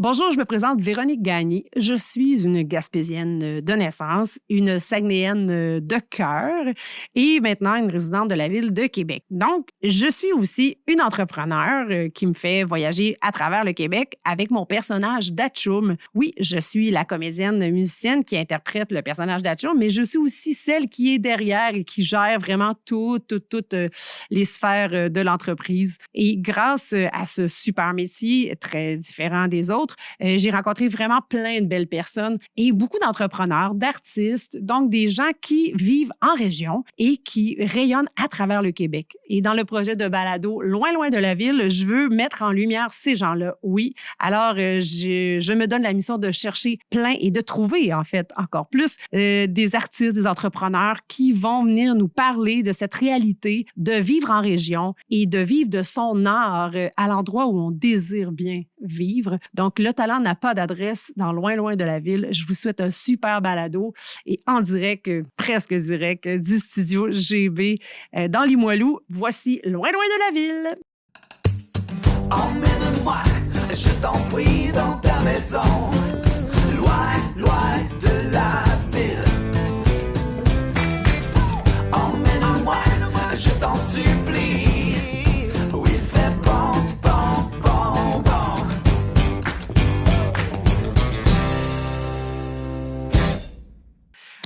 Bonjour, je me présente Véronique Gagné. Je suis une Gaspésienne de naissance, une Saguenayenne de cœur et maintenant une résidente de la ville de Québec. Donc, je suis aussi une entrepreneure qui me fait voyager à travers le Québec avec mon personnage d'Atchoum. Oui, je suis la comédienne musicienne qui interprète le personnage d'Atchoum, mais je suis aussi celle qui est derrière et qui gère vraiment toutes les sphères de l'entreprise. Et grâce à ce super métier, très différent des autres, j'ai rencontré vraiment plein de belles personnes et beaucoup d'entrepreneurs, d'artistes, donc des gens qui vivent en région et qui rayonnent à travers le Québec. Et dans le projet de balado Loin, loin de la ville, je veux mettre en lumière ces gens-là, oui. Alors, je me donne la mission de chercher plein et de trouver, en fait, encore plus, des artistes, des entrepreneurs qui vont venir nous parler de cette réalité de vivre en région et de vivre de son art à l'endroit où on désire bien vivre. Donc, le talent n'a pas d'adresse dans Loin, loin de la ville. Je vous souhaite un super balado et en direct, presque direct, du studio GB dans Limoilou. Voici Loin, loin de la ville. Emmène-moi, je t'en prie, dans ta maison. Loin, loin de la ville. Emmène-moi, je t'en supplie. Oui, fais bon, bon, bon, bon.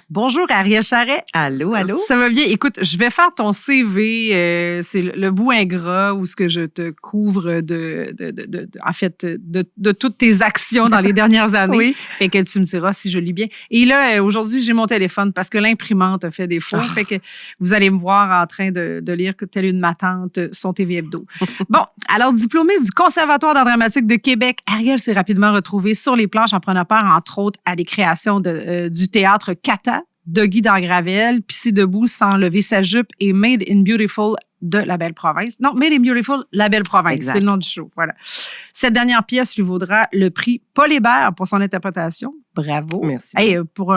Bonjour, Ariel Charret. Allô, allô? Ça va bien? Écoute, je vais faire ton CV. C'est le bout ingrat où ce que je te couvre en fait, de toutes tes actions dans les dernières années. Oui. Fait que tu me diras si je lis bien. Et là, aujourd'hui, j'ai mon téléphone parce que l'imprimante a fait défaut. Fait que vous allez me voir en train de lire que telle une ma tante son TV Hebdo. Bon, alors, diplômée du Conservatoire d'art dramatique de Québec, Ariel s'est rapidement retrouvée sur les planches en prenant part, entre autres, à des créations du théâtre Cata, de Guy d'Angravel, Pissé debout sans lever sa jupe et Made in Beautiful de La Belle Province. Non, Made in Beautiful, La Belle Province, exact. C'est le nom du show. Voilà. Cette dernière pièce lui vaudra le prix Paul Hébert pour son interprétation. Bravo. Merci. Hey, pour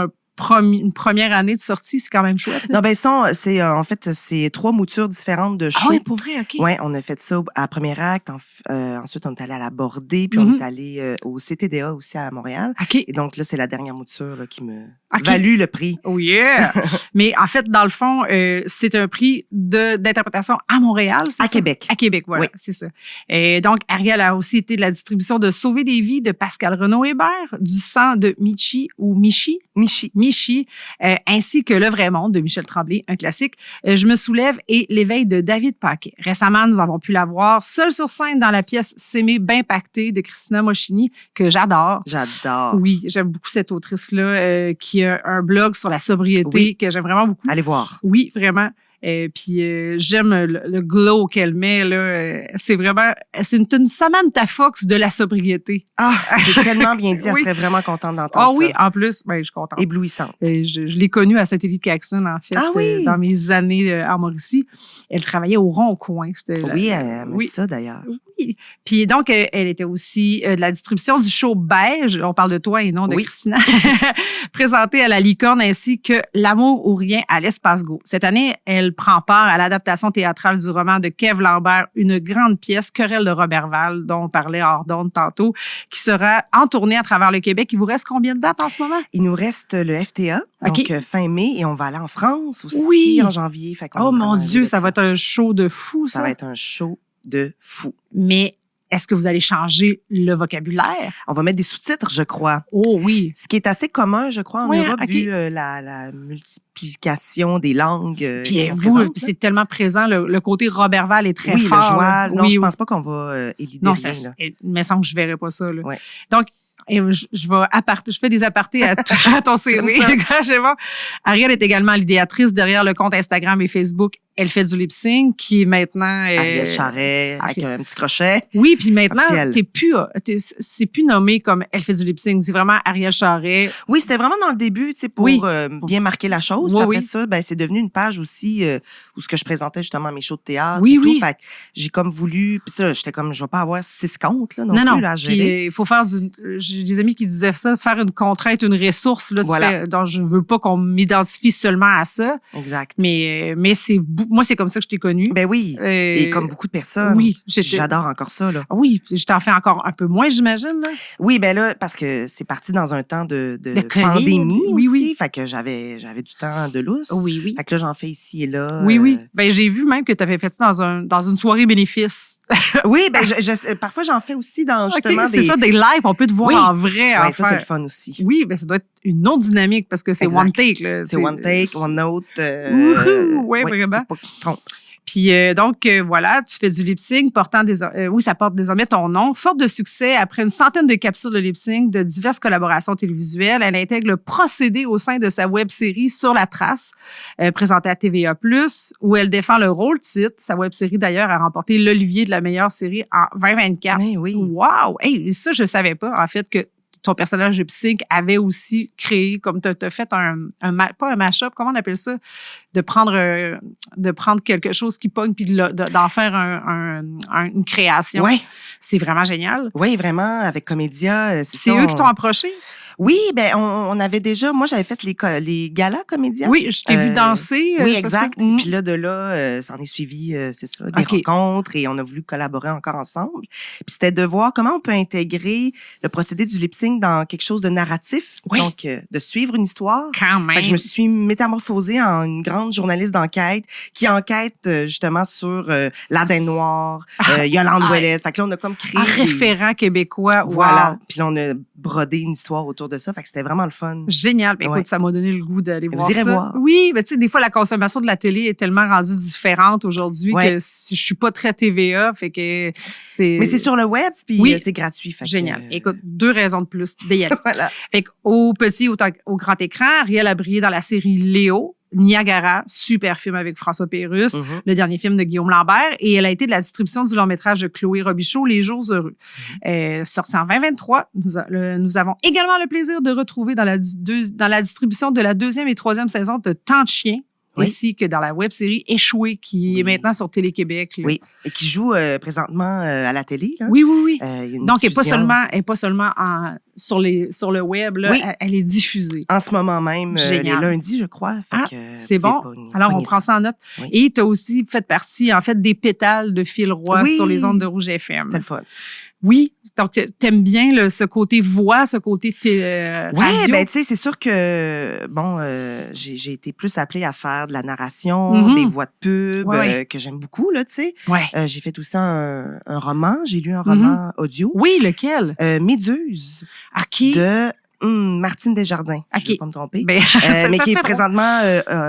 une première année de sortie, c'est quand même chouette. Non, ben ça, c'est en fait, c'est 3 moutures différentes de show. Ah oui, pour vrai, OK. Ouais, on a fait ça à premier acte. Ensuite, on est allé à la Bordée, puis on est allé au CTDA aussi à Montréal. OK. Et donc là, c'est la dernière mouture là, qui me OK. valut le prix. Oh yeah! Mais en fait, dans le fond, c'est un prix d'interprétation à Montréal, c'est À ça? Québec. À Québec, voilà, Oui. C'est ça. Et donc, Ariel a aussi été de la distribution de Sauver des vies de Pascal Renaud-Hébert, Du sang de Michi, Michi, ainsi que Le vrai monde de Michel Tremblay, un classique. Je me soulève et L'éveil de David Paquet. Récemment, nous avons pu la voir seule sur scène dans la pièce S'aimer bien pacté de Christina Moschini, que j'adore. J'adore. Oui, j'aime beaucoup cette autrice-là qui a un blog sur la sobriété Oui. que j'aime vraiment beaucoup. Allez voir. Oui, vraiment. Puis j'aime le glow qu'elle met là. C'est une Samantha Fox de la sobriété. Ah, c'est tellement bien dit. Elle Oui. serait vraiment contente d'entendre Ah ça. oui, en plus, ben je suis contente. Éblouissante. Je l'ai connue à Satellite Caxton, en fait, Ah oui? dans mes années en Mauricie. Elle travaillait au Rond-Coin. Oui, elle m'a dit ça d'ailleurs. Oui. Puis donc, elle était aussi de la distribution du show Beige, on parle de toi et non de Oui. Christina, présenté à la Licorne ainsi que L'amour ou rien à l'Espace Go. Cette année, elle prend part à l'adaptation théâtrale du roman de Kev Lambert, une grande pièce, Querelle de Roberval, dont on parlait hors d'onde tantôt, qui sera en tournée à travers le Québec. Il vous reste combien de dates en ce moment? Il nous reste le FTA, OK. donc fin mai, et on va aller en France aussi Oui. en janvier. Fait qu'on Oh est mon vraiment Dieu, heureux de ça va être un show de fou, ça. Ça va être un show de fou. Mais est-ce que vous allez changer le vocabulaire? On va mettre des sous-titres, je crois. Oh oui. Ce qui est assez commun, je crois, en Ouais, Europe, OK. vu la multiplication des langues Puis qui sont vous, présentes. c'est tellement présent, le côté Roberval est très Oui, fort. le joual. là. Non, Oui, je oui. pense pas qu'on va élider Non, rien. ça, Là. il me semble que je verrais pas ça. Là. Ouais. Donc, je fais des apartés à ton CV. J'aime C'est bon. Ariel est également l'idéatrice derrière le compte Instagram et Facebook Elle fait du lip sync, qui est maintenant... Ariel Charret, avec OK. un petit crochet. Oui, puis maintenant, Officiel. c'est plus nommé comme Elle fait du lip sync. C'est vraiment Ariel Charret. Oui, c'était vraiment dans le début, tu sais, pour Oui. bien marquer la chose. Oui, Puis après oui. ça, ben, c'est devenu une page aussi où ce que je présentais justement mes shows de théâtre. Oui, et tout. oui. Fait que j'ai comme voulu, puis ça, j'étais comme, je vais pas avoir 6 comptes, là, non, Non, plus, là, à Puis gérer. il faut faire j'ai des amis qui disaient ça, faire une contrainte, une ressource. Là, Voilà. donc, je veux pas qu'on m'identifie seulement à ça. Exact. Mais c'est moi, c'est comme ça que je t'ai connue. Ben oui. Et comme beaucoup de personnes. Oui. J'adore encore ça, là. Oui. Je t'en fais encore un peu moins, j'imagine, là. Oui, ben là, parce que c'est parti dans un temps de COVID. pandémie Oui, aussi. oui. Fait que j'avais du temps de lousse. Oui, oui. Fait que là, j'en fais ici et là. Oui. Ben, j'ai vu même que tu avais fait ça dans une soirée bénéfice. Oui, ben parfois, j'en fais aussi dans justement c'est ça, des lives. On peut te voir en vrai. Oui, ça, c'est le fun aussi. Oui, ben ça doit être une autre dynamique parce que c'est Exact. one take. Là. C'est one take, one note. Oui, vraiment. Faut pas que tu te trompes. Puis donc, voilà, tu fais du lip-sync ça porte désormais ton nom. Forte de succès, après une centaine de capsules de lip-sync de diverses collaborations télévisuelles, elle intègre le procédé au sein de sa web-série Sur la trace, présentée à TVA+, où elle défend le rôle-titre. Sa web-série, d'ailleurs, a remporté l'Olivier de la meilleure série en 2024. Oui. Wow! Hey, ça, je savais pas, en fait, que ton personnage de Psych avait aussi créé, comme tu as fait pas un mash-up, comment on appelle ça? De prendre quelque chose qui pogne puis d'en faire une création. Ouais. C'est vraiment génial. Oui, vraiment, avec Comédia. C'est eux qui t'ont approché? Oui, ben on avait déjà... Moi, j'avais fait les galas Comédia. Oui, je t'ai vu danser. Oui, exact. Puis là, de là, ça en est suivi, c'est ça, des rencontres et on a voulu collaborer encore ensemble. Puis c'était de voir comment on peut intégrer le procédé du lip-sync dans quelque chose de narratif. Oui. Donc, de suivre une histoire. Quand même. Fait que je me suis métamorphosée en une grande journaliste d'enquête qui enquête justement sur l'Adin Noir, Yolande Ouellet. Fait que là, on a comme créé... Un référent québécois. Voilà. Wow. Puis là, on a brodé une histoire autour de ça. Fait que c'était vraiment le fun. Génial. Ben, écoute, ça m'a donné le goût d'aller voir ça. Voir. Oui, mais tu sais, des fois, la consommation de la télé est tellement rendue différente aujourd'hui que si je suis pas très TVA, fait que c'est... Mais c'est sur le web, puis c'est gratuit. Fait génial. Écoute, 2 raisons de plus d'y aller. Voilà. Fait qu'au petit, au grand écran, Ariel a brillé dans la série Léo, Niagara, super film avec François Pérusse, le dernier film de Guillaume Lambert, et elle a été de la distribution du long-métrage de Chloé Robichaud, Les Jours heureux. Sorti en 2023, nous avons également le plaisir de retrouver dans la distribution de la 2e et 3e saison de Tant de chiens, ainsi que dans la web-série Échoué, qui est maintenant sur Télé-Québec. Là. Oui, et qui joue présentement à la télé. Là. Oui. Donc, elle n'est pas seulement sur le web, là, elle est diffusée. En ce moment même, les lundis, je crois. C'est bon. Alors, on prend ça en note. Oui. Et tu as aussi fait partie, en fait, des pétales de Phil Roy sur les ondes de Rouge FM. C'est le fun. Oui. Donc, t'aimes bien ce côté voix, ce côté radio? Ben tu sais, c'est sûr que, bon, j'ai été plus appelée à faire de la narration, des voix de pub, que j'aime beaucoup, là, tu sais. Ouais. J'ai fait aussi un roman. J'ai lu un roman audio. Oui, lequel? Méduse. OK. De... Martine Desjardins, je ne vais pas me tromper, mais qui est présentement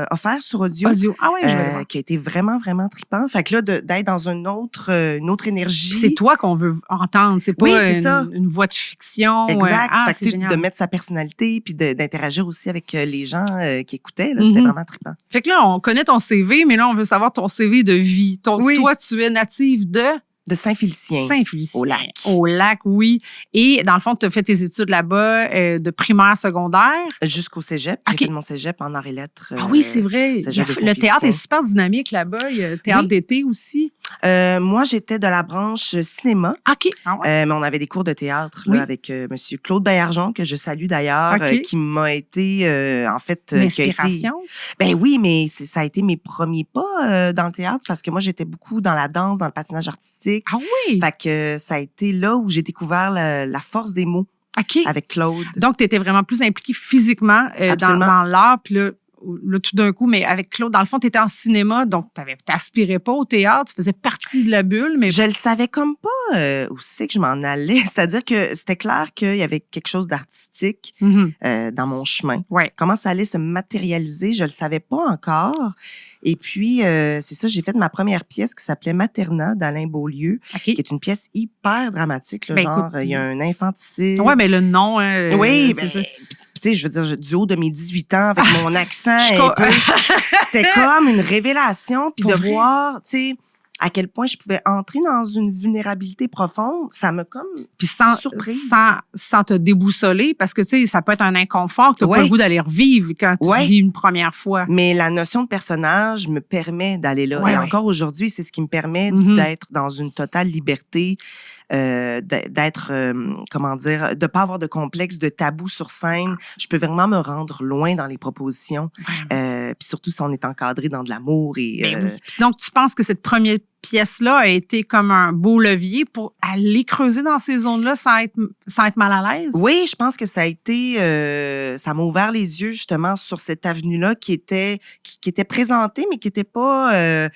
offert sur audio. Ah ouais, je vais voir. Qui a été vraiment, vraiment trippant. Fait que là, d'être dans une autre énergie. Puis c'est toi qu'on veut entendre, c'est pas une voix de fiction. Exact. Fait que, de mettre sa personnalité puis d'interagir aussi avec les gens qui écoutaient, là, c'était vraiment trippant. Fait que là, on connaît ton CV, mais là, on veut savoir ton CV de vie. Toi, tu es native de Saint-Félicien. Au lac. Au lac, oui. Et dans le fond, tu as fait tes études là-bas de primaire, secondaire. Jusqu'au cégep. J'ai fait mon cégep en arts et lettres. Oui, c'est vrai. Le théâtre est super dynamique là-bas. Il y a le théâtre d'été aussi. Moi, j'étais de la branche cinéma. OK. Mais on avait des cours de théâtre là, avec Monsieur Claude Baillargeon, que je salue d'ailleurs, qui m'a été, en fait... L'inspiration? Ben oui, mais ça a été mes premiers pas dans le théâtre parce que moi, j'étais beaucoup dans la danse, dans le patinage artistique. Ah oui? Fait que ça a été là où j'ai découvert la force des mots avec Claude. Donc, tu étais vraiment plus impliquée physiquement dans l'art. Puis là, tout d'un coup, mais avec Claude, dans le fond, tu étais en cinéma, donc tu n'aspirais pas au théâtre, tu faisais partie de la bulle. Mais je le savais comme pas où c'est que je m'en allais. C'est-à-dire que c'était clair qu'il y avait quelque chose d'artistique dans mon chemin. Ouais. Comment ça allait se matérialiser, je le savais pas encore. Et puis, c'est ça, j'ai fait ma première pièce qui s'appelait Materna d'Alain Beaulieu, qui est une pièce hyper dramatique. Là, il y a un infanticide. Oui, mais le nom... oui, c'est ça. Tu sais, je veux dire, du haut de mes 18 ans, avec mon accent c'était comme une révélation. Puis de voir, tu sais, à quel point je pouvais entrer dans une vulnérabilité profonde, ça m'a comme surprise. Sans te déboussoler, parce que, tu sais, ça peut être un inconfort que tu n'as pas le goût d'aller revivre quand tu vis une première fois. Mais la notion de personnage me permet d'aller là. Et encore aujourd'hui, c'est ce qui me permet d'être dans une totale liberté, d'être, comment dire, de pas avoir de complexe, de tabou sur scène. Je peux vraiment me rendre loin dans les propositions. Puis surtout si on est encadré dans de l'amour. Ben oui. Donc, tu penses que cette première pièce-là a été comme un beau levier pour aller creuser dans ces zones-là sans être mal à l'aise? Oui, je pense que ça a été... ça m'a ouvert les yeux justement sur cette avenue-là qui était présentée, mais qui était pas...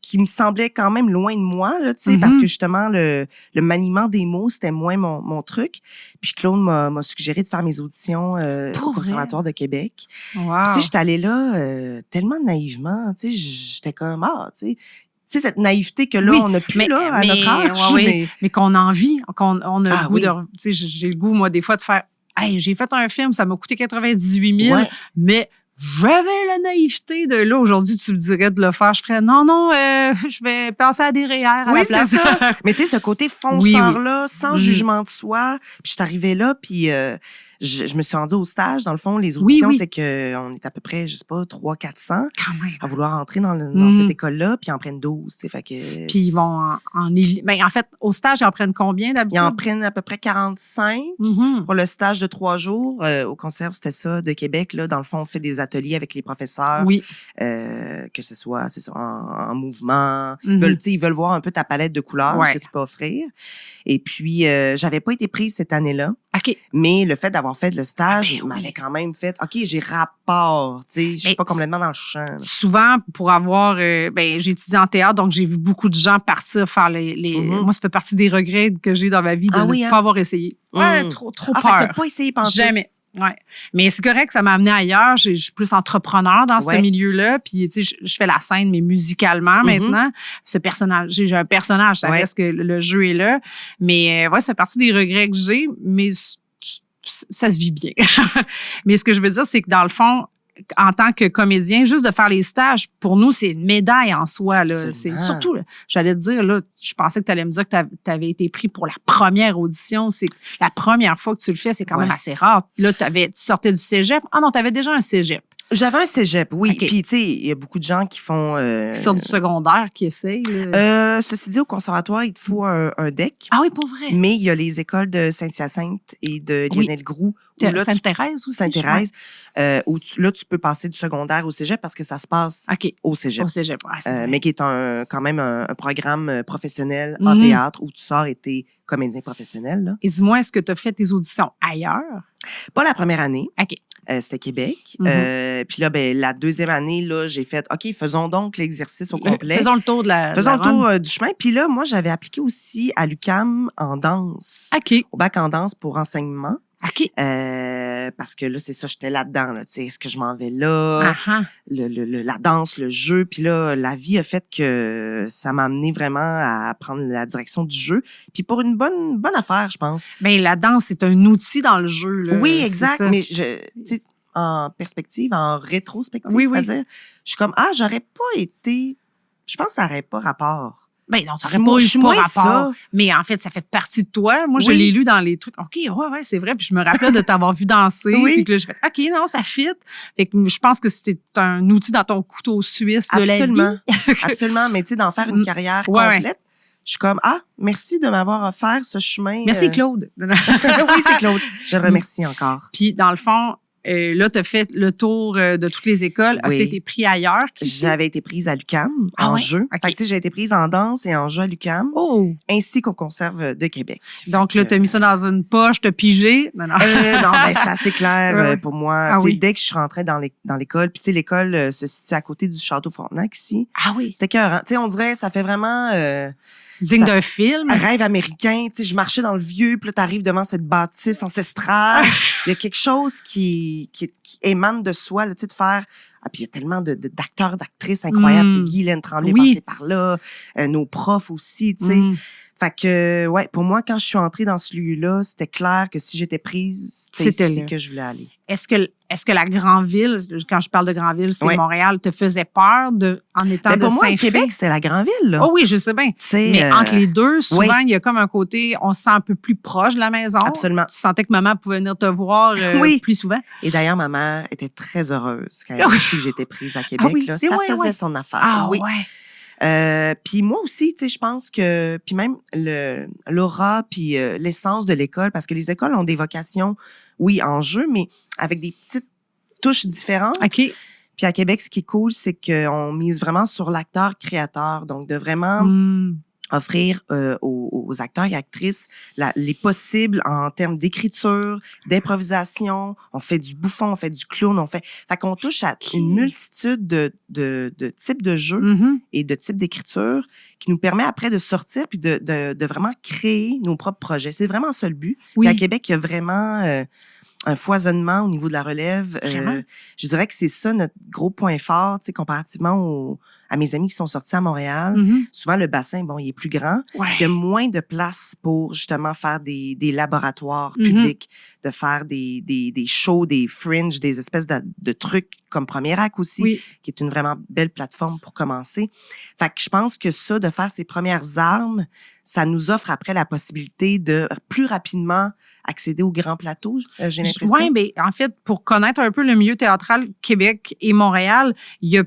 qui me semblait quand même loin de moi, là, tu sais, parce que justement, le maniement des mots, c'était moins mon truc. Puis Claude m'a suggéré de faire mes auditions au Conservatoire de Québec. Wow. Tu sais, j'étais allée là tellement naïvement, tu sais, j'étais comme, tu sais, cette naïveté que là, on n'a plus là, à notre âge. Mais qu'on a envie, qu'on a le goût oui. de... Tu sais, j'ai le goût, moi, des fois, de faire... Hey, j'ai fait un film, ça m'a coûté 98 000, mais... J'avais la naïveté de là. Aujourd'hui, tu me dirais de le faire. Je ferais non, je vais penser à des REER à la place. Oui, c'est ça. Mais tu sais, ce côté fonceur-là, sans jugement de soi. Puis je suis arrivée là, puis je me suis rendue au stage. Dans le fond, les auditions, c'est qu'on est à peu près, je sais pas, 300-400 à vouloir entrer dans cette école-là, puis ils en prennent 12. Tu sais, fait que... Puis ils vont en fait, au stage, ils en prennent combien d'habitude? Ils en prennent à peu près 45 pour le stage de 3 jours. Au Conserve, c'était ça, de Québec. Là, dans le fond, on fait des ateliers avec les professeurs. Oui. Que ce soit, c'est ça, en mouvement. Ils veulent voir un peu ta palette de couleurs, ce que tu peux offrir. Et puis, j'avais pas été prise cette année-là. OK. Mais le fait d'avoir fait le stage m'avait quand même fait, OK, j'ai rapport, tu sais, je suis pas complètement dans le champ. Là. Souvent, pour avoir, j'ai étudié en théâtre, donc j'ai vu beaucoup de gens partir faire les moi, ça fait partie des regrets que j'ai dans ma vie de ne pas avoir essayé. Ouais, trop peur. Fait que t'as pas essayé pendant Jamais. Ouais. Mais c'est correct, ça m'a amené ailleurs. Je suis plus entrepreneur dans ce milieu-là. Puis, tu sais, je fais la scène, mais musicalement maintenant. Ce personnage, j'ai un personnage, ça reste que le jeu est là. Mais, ça fait partie des regrets que j'ai, mais ça se vit bien. Mais ce que je veux dire, c'est que dans le fond, en tant que comédien, juste de faire les stages, pour nous, c'est une médaille en soi. Là. C'est, surtout, là, j'allais te dire, là, je pensais que tu allais me dire que tu avais été pris pour la première audition. C'est la première fois que tu le fais, c'est quand même assez rare. Là, tu sortais du cégep. Ah non, tu avais déjà un cégep. J'avais un cégep, oui. Okay. Puis, tu sais, il y a beaucoup de gens qui font... qui sortent du secondaire, qui essayent. Ceci dit, au conservatoire, il te faut un DEC. Ah oui, pour vrai. Mais il y a les écoles de Saint-Hyacinthe et de Lionel Groux. Sainte-Thérèse aussi. Sainte-Thérèse. Où tu peux passer du secondaire au cégep parce que ça se passe au cégep. Au cégep, mais qui est quand même un programme professionnel en théâtre où tu sors et t'es comédien professionnel. Là. Et dis-moi, est-ce que tu as fait tes auditions ailleurs? Pas la première année. OK. C'était Québec. Puis là, la deuxième année, là, j'ai fait, OK, faisons donc l'exercice au complet. Faisons le tour du chemin. Puis là, moi, j'avais appliqué aussi à l'UQAM en danse. OK. Au bac en danse pour enseignement. OK. Parce que là, c'est ça, j'étais là-dedans. Là, est-ce que je m'en vais là? La danse, le jeu. Puis là, la vie a fait que ça m'a amené vraiment à prendre la direction du jeu. Puis pour une bonne affaire, je pense. Bien, la danse, c'est un outil dans le jeu. Là, oui, exact. Mais en perspective, en rétrospective, c'est-à-dire, je suis comme, j'aurais pas été... Je pense que ça n'aurait pas rapport. Ben non, ça n'aurait pas eu rapport. Ça. Mais en fait, ça fait partie de toi. Moi, je l'ai lu dans les trucs. OK, ouais, c'est vrai. Puis je me rappelais de t'avoir vu danser. Puis que là, je fais OK, non, ça fit. Fait que je pense que c'était un outil dans ton couteau suisse de la vie. Absolument. Mais tu sais, d'en faire une carrière complète. Je suis comme, merci de m'avoir offert ce chemin. Merci, Claude. Oui, c'est Claude. Je le remercie encore. Puis, dans le fond, là, tu as fait le tour de toutes les écoles. As-tu été pris ailleurs? J'avais été prise à l'UQAM en jeu. Okay. Fait que, j'ai été prise en danse et en jeu à l'UQAM, ainsi qu'au Conserve de Québec. Donc là, tu as mis ça dans une poche, tu as pigé? Non, c'est assez clair pour moi. Dès que je suis rentrée dans l'école, puis l'école se situe à côté du Château Frontenac ici. Ah oui? C'était écœurant. On dirait, ça fait vraiment... digne d'un film. Un rêve américain. Tu sais, je marchais dans le vieux, puis là, t'arrives devant cette bâtisse ancestrale. Il y a quelque chose qui émane de soi, là, tu sais, de faire... puis il y a tellement d'acteurs, d'actrices incroyables. Tu sais, Guylaine Tremblay est passée par là. Nos profs aussi, tu sais. Fait que, pour moi, quand je suis entrée dans ce lieu-là, c'était clair que si j'étais prise, c'était ici que je voulais aller. Est-ce que la grande ville, quand je parle de grande ville, c'est Montréal, te faisait peur en étant de pour moi, Saint-Fé? Québec, c'était la grande ville, là. Oh oui, je sais bien. Mais entre les deux, souvent, il y a comme un côté, on se sent un peu plus proche de la maison. Absolument. Tu sentais que maman pouvait venir te voir plus souvent. Et d'ailleurs, ma mère était très heureuse quand elle a su que j'étais prise à Québec. Là. Ça faisait son affaire. Puis moi aussi, tu sais, je pense que puis même l'aura puis l'essence de l'école, parce que les écoles ont des vocations, en jeu, mais avec des petites touches différentes. OK. Puis à Québec, ce qui est cool, c'est qu'on mise vraiment sur l'acteur-créateur. Donc, de vraiment offrir aux acteurs et actrices les possibles en termes d'écriture, d'improvisation. On fait du bouffon, on fait du clown, fait qu'on touche à une multitude de types de jeux et de types d'écriture qui nous permet après de sortir puis de vraiment créer nos propres projets. C'est vraiment ça le but. Oui. Puis à Québec, il y a vraiment un foisonnement au niveau de la relève. Je dirais que c'est ça notre gros point fort, tu sais, comparativement à mes amis qui sont sortis à Montréal. Souvent, le bassin, bon, il est plus grand. Ouais. Il y a moins de place pour justement faire des laboratoires publics, de faire des shows, des fringes, des espèces de trucs comme Premier Acte aussi, qui est une vraiment belle plateforme pour commencer. Fait que je pense que ça, de faire ses premières armes, ça nous offre après la possibilité de plus rapidement accéder au grand plateau, j'ai l'impression. Oui, mais en fait, pour connaître un peu le milieu théâtral Québec et Montréal, il y a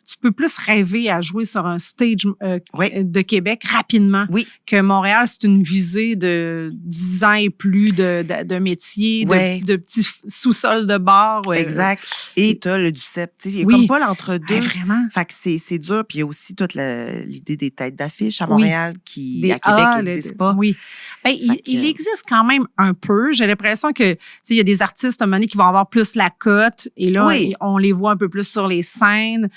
tu peux plus rêver à jouer sur un stage de Québec rapidement que Montréal. C'est une visée de 10 ans et plus de métiers, de petits sous-sols de bar. Exact. Et t'as le DUCEP. Il y a comme pas l'entre-deux. Vraiment. Fait que c'est dur. Puis il y a aussi toute l'idée des têtes d'affiche à Montréal qui, à Québec, n'existe pas. Oui. Ben, il existe quand même un peu. J'ai l'impression que, il y a des artistes, à un moment donné, qui vont avoir plus la cote. Et là, on les voit un peu plus sur les scènes.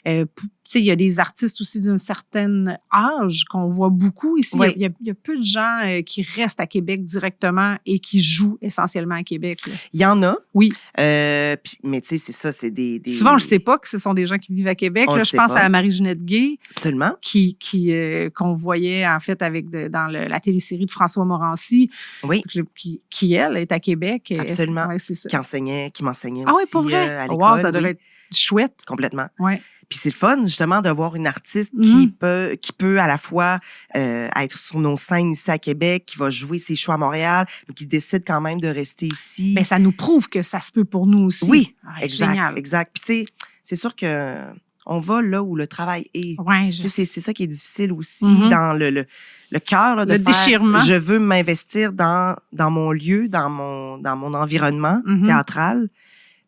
Il y a des artistes aussi d'un certain âge qu'on voit beaucoup ici. Il y a peu de gens qui restent à Québec directement et qui jouent essentiellement à Québec. Là. Il y en a. Oui. Mais tu sais, c'est ça, c'est des... Souvent, on le sait pas que ce sont des gens qui vivent à Québec. Là, je pense à Marie-Ginette Gay. Absolument. Qu'on voyait, en fait, dans la télésérie de François Morancy. Oui. Qui, elle, est à Québec. Absolument. C'est ça. Qui m'enseignait aussi pour vrai? À l'école. Wow, ça devait être chouette. Complètement. Ouais. Puis c'est le fun, justement, de voir une artiste qui peut à la fois être sur nos scènes ici à Québec, qui va jouer ses shows à Montréal, mais qui décide quand même de rester ici. Mais ça nous prouve que ça se peut pour nous aussi. Oui, génial. exact. Puis tu sais, c'est sûr que on va là où le travail est. Ouais, c'est ça qui est difficile aussi dans le cœur là, de le faire. Déchirement. Je veux m'investir dans mon lieu, dans mon environnement théâtral,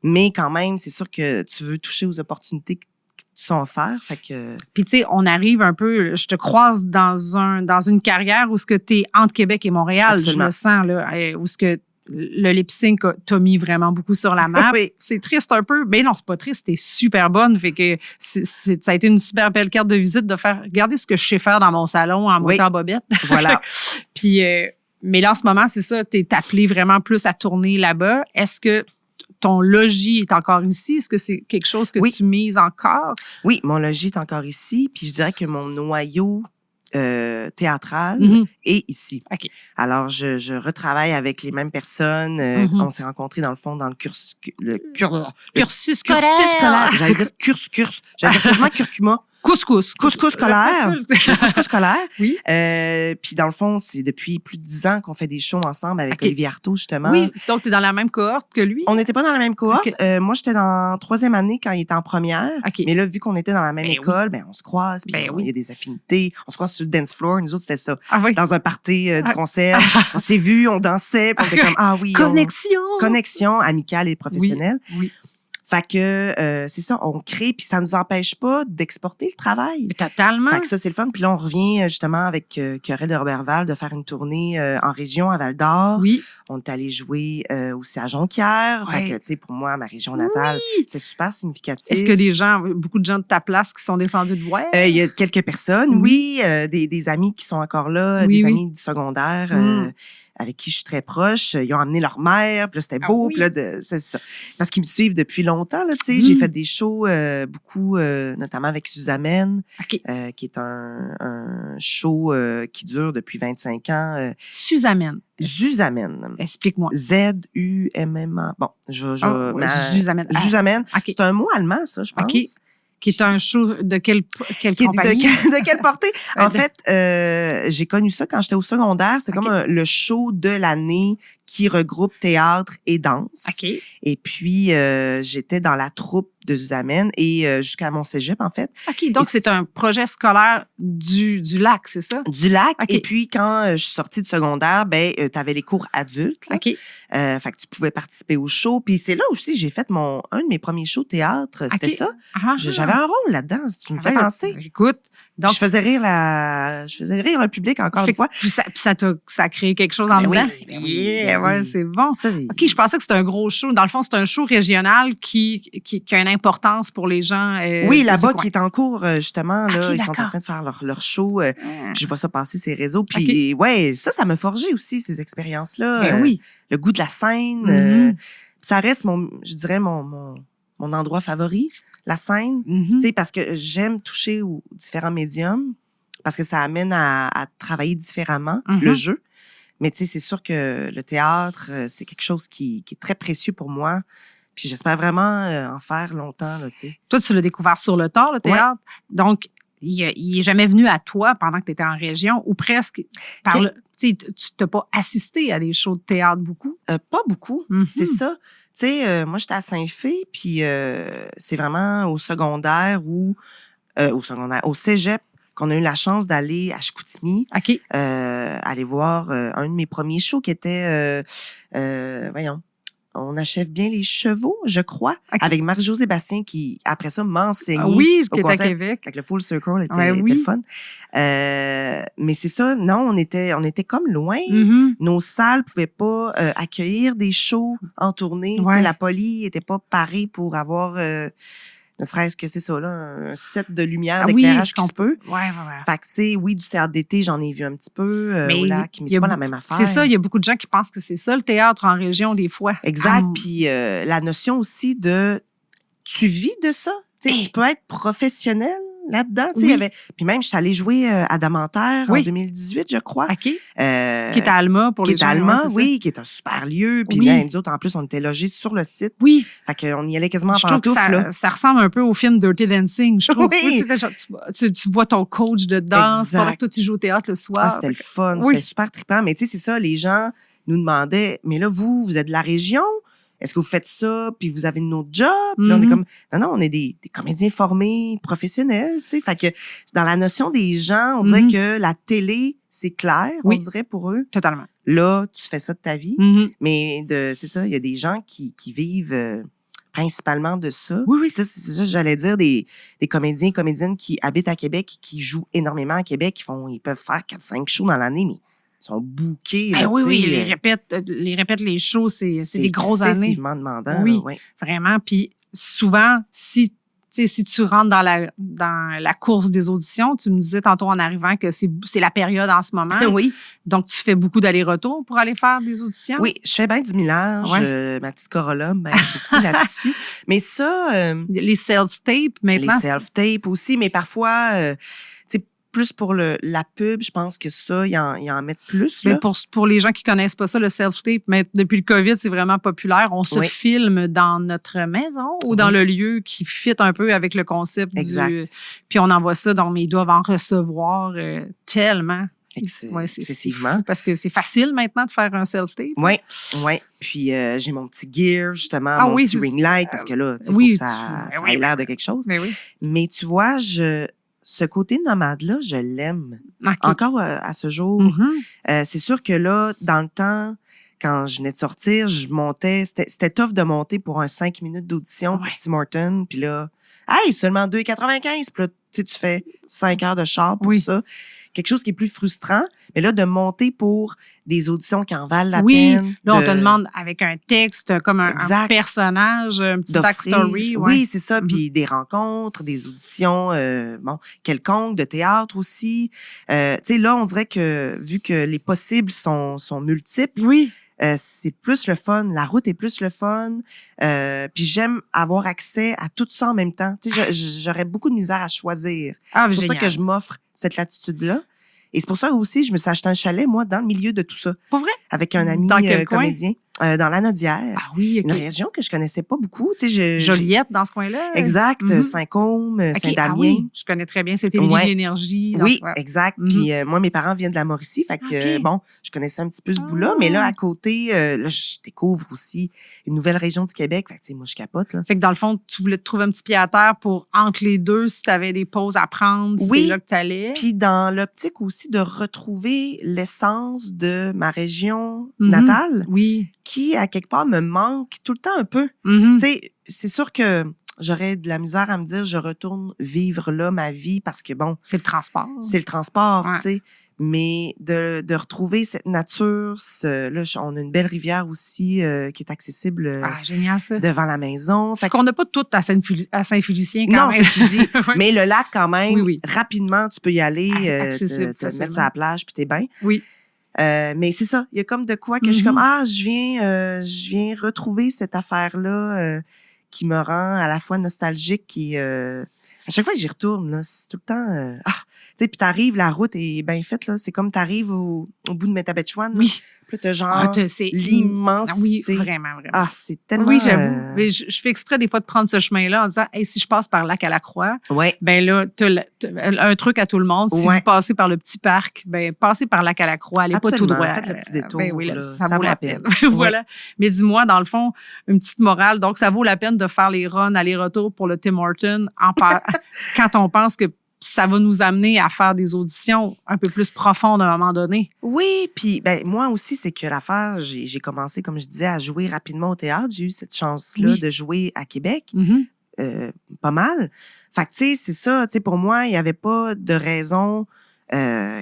mais quand même, c'est sûr que tu veux toucher aux opportunités qui sont offertes. Fait que... Puis tu sais, on arrive un peu, je te croise dans une carrière où ce que t'es entre Québec et Montréal, Absolument. Je le sens là, où ce que le lip-sync t'a mis vraiment beaucoup sur la map. Oui. C'est triste un peu. Mais non, c'est pas triste. T'es super bonne. Fait que ça a été une super belle carte de visite de faire, regardez ce que je sais faire dans mon salon en moitié en bobette. Voilà. Puis, mais là, en ce moment, c'est ça. T'es appelé vraiment plus à tourner là-bas. Est-ce que ton logis est encore ici? Est-ce que c'est quelque chose que tu mises encore? Oui, mon logis est encore ici. Puis je dirais que mon noyau théâtral est ici. Okay. Alors, je retravaille avec les mêmes personnes. On s'est rencontrés, dans le fond, dans le cursus scolaire. J'allais dire cursus. J'allais dire quasiment curcuma. Couscous scolaire. Couscous scolaire. Oui. Puis dans le fond, c'est depuis plus de 10 ans qu'on fait des shows ensemble avec Olivier Artaud, justement. Oui, donc tu es dans la même cohorte que lui? On n'était pas dans la même cohorte. Moi, j'étais dans 3e année quand il était en première. Okay. Mais là, vu qu'on était dans la même école, on se croise, puis il y a des affinités. On se croise sur le dance floor. Nous autres, c'était ça. Dans un party du concert. On s'est vus, on dansait, puis on était comme, connexion amicale et professionnelle. Oui. Fait que c'est ça, on crée, puis ça nous empêche pas d'exporter le travail. Totalement. Fait que ça, c'est le fun. Puis là, on revient justement avec Querelle de Robertval de faire une tournée en région, à Val-d'Or. Oui. On est allé jouer aussi à Jonquière. Fait que, tu sais, pour moi, ma région natale, c'est super significatif. Est-ce que beaucoup de gens de ta place qui sont descendus de voir? Il y a quelques personnes, des amis qui sont encore là, des amis du secondaire. Avec qui je suis très proche, ils ont amené leur mère, puis là, c'était beau, puis là, c'est ça. Parce qu'ils me suivent depuis longtemps, là, tu sais. J'ai fait des shows, beaucoup, notamment avec Suzamène, qui est un show qui dure depuis 25 ans. Suzamène. Explique-moi. Z-U-M-M-A. Bon, Suzamène. Suzamène. C'est un mot allemand, ça, je pense. Qui est un show de quelle compagnie? De quelle portée? En fait, j'ai connu ça quand j'étais au secondaire. C'était comme le show de l'année qui regroupe théâtre et danse. OK. Et puis, j'étais dans la troupe de Zuzamen et jusqu'à mon cégep, en fait. OK, donc Et c'est un projet scolaire du lac, c'est ça? Du lac. OK. Et puis, quand je suis sortie du secondaire, ben, t'avais les cours adultes. Là. OK. Fait que tu pouvais participer au show. Puis c'est là aussi j'ai fait un de mes premiers shows théâtre. C'était OK. ça. Ah, J'avais un rôle là-dedans, si tu me fais ouais, penser. Écoute, donc... Je faisais rire le public encore une fois. Puis ça a créé quelque chose en Ben oui, dedans? ben oui, Yeah, ben ouais, oui. c'est bon. Ça, OK, je pensais que c'était un gros show. Dans le fond, c'est un show régional qui a une importance pour les gens. oui, de là-bas, ce coin. qui est en cours, justement. Là, OK, ils sont en d'accord. train de faire leur show. Puis je vois ça passer ces réseaux. Puis, OK. ouais, ça m'a forgé aussi, ces expériences-là. Ben oui. Le goût de la scène. Mhm. Ça reste, je dirais, mon endroit favori, la scène. Mhm. Tu sais, parce que j'aime toucher aux différents médiums, parce que ça amène à travailler différemment Mhm. le jeu. Mais tu sais, c'est sûr que le théâtre, c'est quelque chose qui est très précieux pour moi. Puis j'espère vraiment en faire longtemps, là, tu sais. Toi, tu l'as découvert sur le tard, le théâtre. Donc, il est jamais venu à toi pendant que tu étais en région ou presque. Tu t'as pas assisté à des shows de théâtre beaucoup? Pas beaucoup, Mhm. c'est ça. Tu sais, moi, j'étais à Saint-Fé, puis c'est vraiment au secondaire au cégep, qu'on a eu la chance d'aller à Chicoutimi, OK. aller voir un de mes premiers shows qui était, voyons, On achève bien les chevaux, je crois, OK. avec Marie-Josée Bastien qui, après ça, m'a enseigné. Ah oui, au qui était à concept. Québec. Avec le Full Circle était, Ouais, oui. était le fun. Mais c'est ça, non, on était comme loin. Mhm. Nos salles pouvaient pas accueillir des shows en tournée. Ouais. Tu sais, la Poly était pas parée pour avoir, ne serait-ce que c'est ça, là, un set de lumière, d'éclairage qui se peut. Ouais. Fait que, tu sais, oui, du théâtre d'été, j'en ai vu un petit peu au lac, mais il y a c'est pas la beaucoup- même affaire. C'est ça, il y a beaucoup de gens qui pensent que c'est ça, le théâtre en région, des fois. Exact. Ah, Puis la notion aussi de tu vis de ça. Tu sais, Hey. tu peux être professionnel là-dedans. Tu sais, Oui. il y avait... Puis même, je suis allée jouer à Damantère Oui. en 2018, je crois. OK. Qui Euh, est à Alma pour qui les est gens. allemand, ouais, c'est ça. oui, qui est un super lieu. Puis Oui. là, nous autres, en plus, on était logés sur le site. Oui, Fait qu'on y allait quasiment en je trouve que pantoufles, là. ça ressemble un peu au film Dirty Dancing, je trouve. Oui. Tu sais, genre, tu vois ton coach de danse Exact. pendant que toi, tu joues au théâtre le soir. Ah, c'était le fun, Oui. c'était super trippant. Mais tu sais, c'est ça, les gens nous demandaient, mais là, vous êtes de la région? Est-ce que vous faites ça, puis vous avez une autre job? Puis là, on est Mhm. comme, non, on est des comédiens formés, professionnels, tu sais. Fait que dans la notion des gens, on dirait Mhm. que la télé, c'est clair, Oui. on dirait pour eux. Totalement. Là, tu fais ça de ta vie. Mhm. Mais c'est ça, il y a des gens qui vivent principalement de ça. Oui, oui. C'est ça, j'allais dire, des comédiens et comédiennes qui habitent à Québec, qui jouent énormément à Québec, ils peuvent faire 4-5 shows dans l'année, mais ils sont bookés. Ben là, oui, tu oui, sais, les répètes, les shows, c'est des grosses années. excessivement demandant. Oui. Là, ouais. Vraiment. Puis souvent, si tu rentres dans la course des auditions, tu me disais tantôt en arrivant que c'est la période en ce moment. Oui. Donc, tu fais beaucoup d'allers-retours pour aller faire des auditions? Oui, je fais bien du millage. Ouais. Ma petite Corolla m'aide beaucoup là-dessus. Mais ça, Les self-tapes, maintenant. les self-tapes aussi, mais parfois, tu sais, plus pour la pub, je pense que ça, ils en mettent plus. Mais Là. pour les gens qui connaissent pas ça, le self-tape, mais depuis le COVID, c'est vraiment populaire. On se Oui. filme dans notre maison ou dans Oui. le lieu qui fit un peu avec le concept Exact. puis on envoie ça, donc ils doivent en recevoir tellement. Ouais, c'est Excessivement. fou parce que c'est facile maintenant de faire un self-tape. Oui, oui. Puis j'ai mon petit gear, justement, Ah mon oui, petit c'est- ring light, parce que là, tu sais, oui, faut que ça oui, ait l'air de quelque chose. Mais oui. Mais tu vois, ce côté nomade-là, je l'aime. OK. Encore à ce jour. Mhm. C'est sûr que là, dans le temps, quand je venais de sortir, je montais, c'était tough de monter pour un 5 minutes d'audition pour Ouais. Tim Hortons. Puis là, hey, seulement 2,95. Puis là, tu fais 5 heures de char pour Oui. ça. Quelque chose qui est plus frustrant. Mais là, de monter pour des auditions qui en valent la Oui, peine. là, on de- te demande avec un texte, comme un Exact. personnage, un petit d'offrir- backstory. Ouais. Oui, c'est ça. Mhm. Puis des rencontres, des auditions, quelconques, de théâtre aussi. Tu sais, là, on dirait que, vu que les possibles sont multiples, Oui. c'est plus le fun. La route est plus le fun. Puis j'aime avoir accès à tout ça en même temps. Tu sais, j'aurais beaucoup de misère à choisir. Ah, C'est pour génial. ça que je m'offre cette latitude-là. Et c'est pour ça aussi, je me suis acheté un chalet, moi, dans le milieu de tout ça, Pas vrai? avec un ami Dans quel coin? comédien. dans l'Anaudière. Ah oui, OK. Une région que je connaissais pas beaucoup. Tu sais, Joliette, dans ce coin-là. Exact. Mhm. Saint-Côme, OK, Saint-Damien. ah oui, je connais très bien. C'était Émilie Ouais. de l'énergie. dans Oui, ce- ouais. exact. Mhm. Puis moi, mes parents viennent de la Mauricie. Fait que, OK. bon, je connaissais un petit peu ce Ah. bout-là. Mais là, à côté, là, je découvre aussi une nouvelle région du Québec. Fait que, tu sais, moi, je capote, là. Fait que dans le fond, tu voulais te trouver un petit pied à terre pour entre les deux, si tu avais des pauses à prendre, Oui. c'est là que tu allais. Puis dans l'optique aussi de retrouver l'essence de ma région Mhm. natale, Oui. qui, à quelque part, me manque tout le temps un peu. Mhm. Tu sais, c'est sûr que j'aurais de la misère à me dire je retourne vivre là ma vie parce que, bon, C'est le transport. c'est le transport, Ouais. tu sais. Mais de retrouver cette nature, là, on a une belle rivière aussi qui est accessible Ah, génial, ça. devant la maison. Parce Fait que- qu'on n'a pas tout à Saint-Félicien quand non, même. c'est dit. Ouais. Mais le lac, quand même, Oui, oui. rapidement, tu peux y aller, Accessible, te mettre facilement. sur la plage, puis t'es bien. Oui. Mais c'est ça, il y a comme de quoi que je suis Mhm. comme, je viens retrouver cette affaire-là qui me rend à la fois nostalgique et... à chaque fois que j'y retourne, là, c'est tout le temps... tu sais, puis t'arrives, la route est bien faite, là. C'est comme t'arrives au bout de Métabetchouane. Oui. Puis là, t'as genre Ah, c'est l'immensité. Oui, vraiment, vraiment. Ah, c'est tellement... Oui, j'avoue. Mais je fais exprès des fois de prendre ce chemin-là en disant, hey, si je passe par Lac-à-la-Croix, Ouais. ben là, t'as un truc à tout le monde. Si Ouais. vous passez par le petit parc, ben passez par Lac-à-la-Croix, allez pas tout Absolument. droit. Faites le petit détour, Ben oui, là, là. ça vaut la peine. Voilà. Ouais. Mais dis-moi, dans le fond, une petite morale. Donc, ça vaut la peine de faire les runs aller-retour pour le Tim Hortons quand on pense que ça va nous amener à faire des auditions un peu plus profondes à un moment donné. Oui, puis ben moi aussi, c'est que l'affaire, j'ai commencé, comme je disais, à jouer rapidement au théâtre. J'ai eu cette chance-là Oui. de jouer à Québec, Mhm. pas mal. Fait que, tu sais, c'est ça, tu sais, pour moi, il n'y avait pas de raison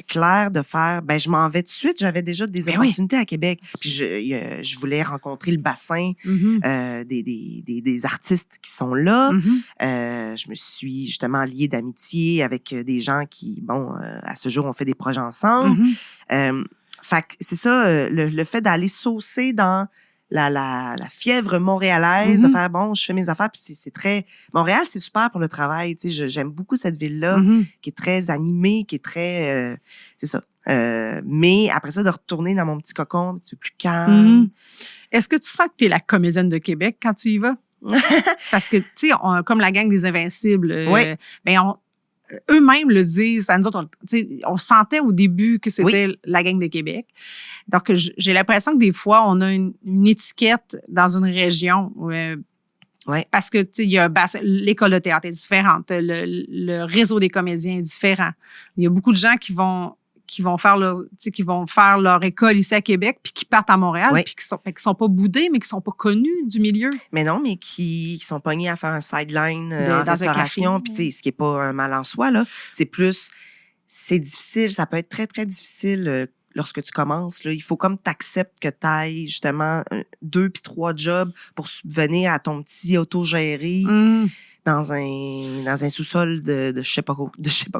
claire de faire, ben je m'en vais tout de suite. J'avais déjà des Ben oui. opportunités à Québec. Puis je voulais rencontrer le bassin Mhm. des artistes qui sont là. Mhm. Je me suis justement liée d'amitié avec des gens qui, bon, à ce jour, on fait des projets ensemble. Mhm. Fait que c'est ça, le fait d'aller saucer dans la fièvre montréalaise, de faire, bon, je fais mes affaires, puis c'est très... Montréal, c'est super pour le travail, tu sais, j'aime beaucoup cette ville-là, Mhm. qui est très animée, qui est très... c'est ça. Mais après ça, de retourner dans mon petit cocon, un petit peu plus calme. Mhm. Est-ce que tu sens que tu es la comédienne de Québec quand tu y vas? Parce que, tu sais, comme la gang des Invincibles, Oui. ben eux-mêmes le disent. À nous autres, on sentait au début que c'était la gang de Québec. Donc, j'ai l'impression que des fois, on a une étiquette dans une région. Ouais. Parce que, tu sais, il y a l'école de théâtre est différente. Le réseau des comédiens est différent. Il y a beaucoup de gens qui vont faire leur école ici à Québec puis qui partent à Montréal Oui. puis qui sont pas boudés mais qui sont pas connus du milieu. Mais non, mais qui sont pognés à faire un sideline en Dans un restauration, café. puis tu sais, ce qui est pas un mal en soi, là. C'est plus... C'est difficile, ça peut être très, très difficile lorsque tu commences, là. Il faut comme t'acceptes que t'ailles justement 2 puis 3 jobs pour subvenir à ton petit autogéré dans un sous-sol de je sais pas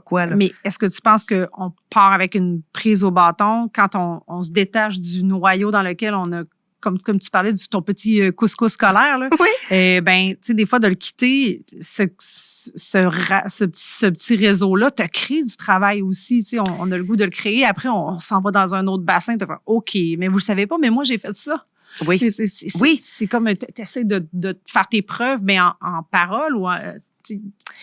quoi, là. Mais est-ce que tu penses qu'on part avec une prise au bâton quand on se détache du noyau dans lequel on a, comme tu parlais de ton petit couscous scolaire, là? Oui. Ben, tu sais, des fois, de le quitter, ce petit réseau-là te crée du travail aussi. Tu sais, on a le goût de le créer. Après, on s'en va dans un autre bassin. Tu fais, OK, mais vous le savez pas, mais moi, j'ai fait ça. Oui. Mais Oui. c'est comme, tu essaies de faire tes preuves, mais en parole ou tu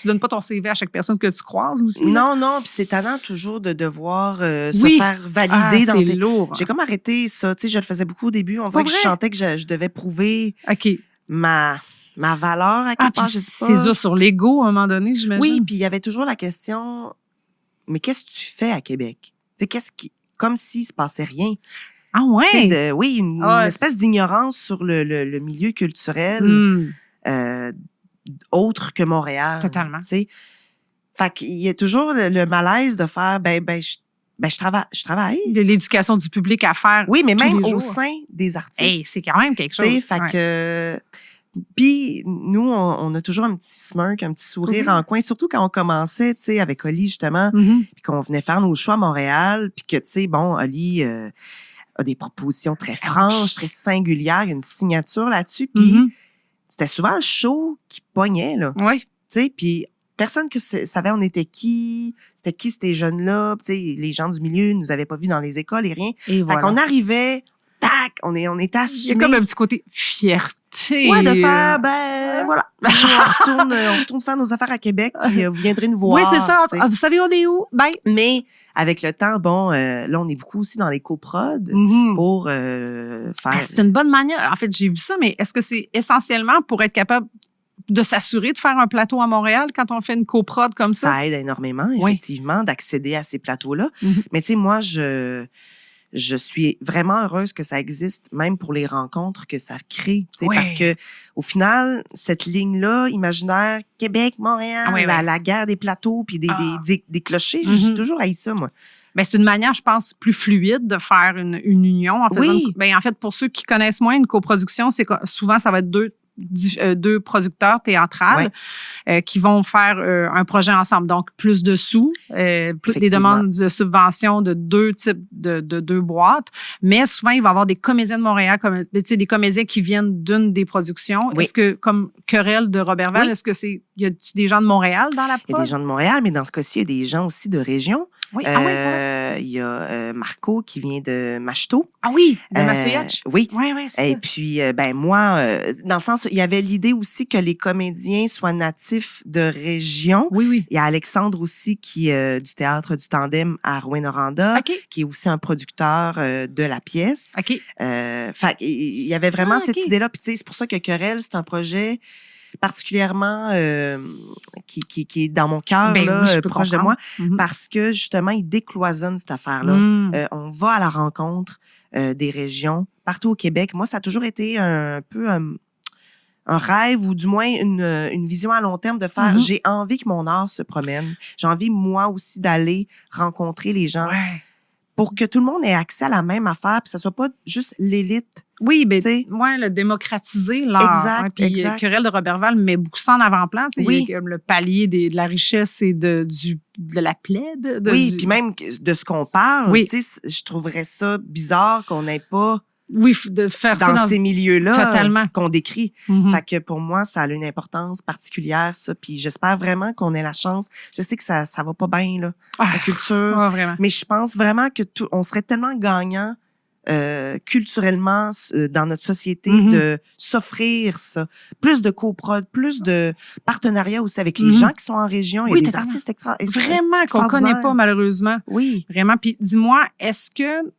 donnes pas ton CV à chaque personne que tu croises aussi. là? Non, puis c'est tannant toujours de devoir se Oui. faire valider dans c'est ces... lourd. J'ai comme arrêté ça, tu sais, je le faisais beaucoup au début. On dirait que je vrai? sentais que je devais prouver OK. ma valeur à quelque part, puis je sais c'est pas. dur sur l'ego à un moment donné, j'imagine. Oui, puis il y avait toujours la question, mais qu'est-ce que tu fais à Québec? Tu sais, comme s'il se passait rien. Ah ouais? Tu sais, oui, une Ah, espèce d'ignorance sur le milieu culturel autre que Montréal. Totalement. Tu sais. Fait qu'il y a toujours le malaise de faire, je travaille. De l'éducation du public à faire. Oui, mais tous même les au jours. sein des artistes. Hey, c'est quand même quelque Tu sais, chose. fait Ouais. que... Puis nous, on a toujours un petit smirk, un petit sourire en coin, surtout quand on commençait, tu sais, avec Oli, justement, puis qu'on venait faire nos choix à Montréal, puis que, tu sais, bon, Oli a des propositions très franches, très singulières, il y a une signature là-dessus, puis c'était souvent le show qui pognait, là, Oui. tu sais, puis personne que savait on était qui, c'était qui ces jeunes-là, tu sais, les gens du milieu nous avaient pas vus dans les écoles et rien. Et Fait voilà. qu'on arrivait... tac, on est assumé. Il y a comme un petit côté fierté. Ouais, de faire, voilà. On retourne faire nos affaires à Québec, puis vous viendrez nous voir. Oui, c'est ça. Tu sais. Vous savez, on est où? Bye. Mais avec le temps, bon, là, on est beaucoup aussi dans les coprods pour faire... C'est une bonne manière. En fait, j'ai vu ça, mais est-ce que c'est essentiellement pour être capable de s'assurer de faire un plateau à Montréal quand on fait une coprod comme ça? Ça aide énormément, effectivement, d'accéder à ces plateaux-là. Mais tu sais, moi, je suis vraiment heureuse que ça existe, même pour les rencontres que ça crée, tu sais, parce que au final, cette ligne-là, imaginaire, Québec, Montréal, la guerre des plateaux puis des clochers, j'ai toujours haï ça, moi. Ben, c'est une manière, je pense, plus fluide de faire une union. En faisant en fait, pour ceux qui connaissent moins une coproduction, c'est que souvent, ça va être deux producteurs théâtrales qui vont faire un projet ensemble. Donc, plus de sous, des demandes de subventions de deux types de deux boîtes. Mais souvent, il va y avoir des comédiens de Montréal, des comédiens qui viennent d'une des productions. Est-ce que, comme Querelle de Roberval, est-ce que y a des gens de Montréal dans la prod? Il y a des gens de Montréal, mais dans ce cas-ci, il y a des gens aussi de région. Oui. Il y a Marco qui vient de Machto. Ah oui, de Massoyatch. Oui. Oui, c'est ça. Et puis, moi, dans le sens, il y avait l'idée aussi que les comédiens soient natifs de région. Oui. Il y a Alexandre aussi qui est du Théâtre du Tandem à Rouyn-Noranda, qui est aussi un producteur de la pièce. Fait il y avait vraiment cette idée-là. Puis tu sais, c'est pour ça que Querelle, c'est un projet particulièrement qui est dans mon cœur, proche de moi, parce que justement, il décloisonne cette affaire-là. On va à la rencontre des régions partout au Québec. Moi, ça a toujours été un peu un rêve ou du moins une vision à long terme de faire. J'ai envie que mon art se promène. J'ai envie, moi aussi, d'aller rencontrer les gens pour que tout le monde ait accès à la même affaire, puis ça soit pas juste l'élite. Oui, ben, le démocratiser l'art. Puis Querelle de Roberval met beaucoup ça en avant-plan. Il y a comme le palier de la richesse et de la plèbe. Puis même de ce qu'on parle, je trouverais ça bizarre qu'on n'ait pas de faire dans ça ces milieux-là totalement qu'on décrit. Fait que pour moi, ça a une importance particulière, ça. Puis j'espère vraiment qu'on ait la chance. Je sais que ça va pas bien, là, la culture. Vraiment. Mais je pense vraiment que on serait tellement gagnant culturellement dans notre société de s'offrir ça. Plus de coprod, plus de partenariats aussi avec les gens qui sont en région. Il y a des artistes vraiment qu'on connaît pas, malheureusement. Oui. Vraiment. Puis dis-moi, est-ce que...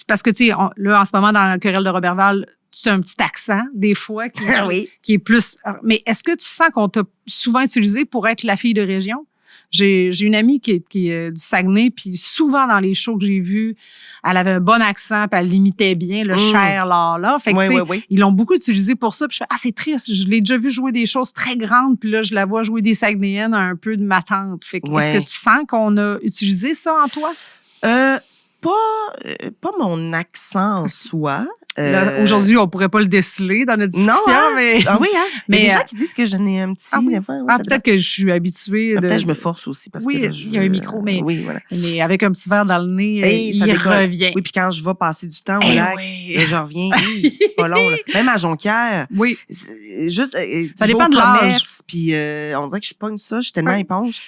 Parce que, tu sais, là, en ce moment, dans la Querelle de Roberval, tu as un petit accent, des fois, qui est plus... Mais est-ce que tu sens qu'on t'a souvent utilisé pour être la fille de région? J'ai une amie qui est du Saguenay, puis souvent dans les shows que j'ai vus, elle avait un bon accent, puis elle l'imitait bien, le cher là. Fait que, ils l'ont beaucoup utilisé pour ça. Puis je fais, c'est triste, je l'ai déjà vu jouer des choses très grandes, puis là, je la vois jouer des Saguenayennes un peu de ma tante. Fait que, est-ce que tu sens qu'on a utilisé ça en toi? Pas mon accent en soi. Aujourd'hui, on pourrait pas le déceler dans notre discussion, mais... Ah oui, hein? Mais il y a des gens qui disent que j'en ai un petit, des fois. Peut-être que je suis habituée Peut-être que je me force aussi, parce que là, il y a un micro, mais, voilà. Mais avec un petit verre dans le nez, il revient. Oui, puis quand je vais passer du temps au lac, je reviens, c'est pas long, là. Même à Jonquière. Oui. Juste, ça dépend de l'âge. Puis on dirait que je pogne ça, je suis tellement éponge.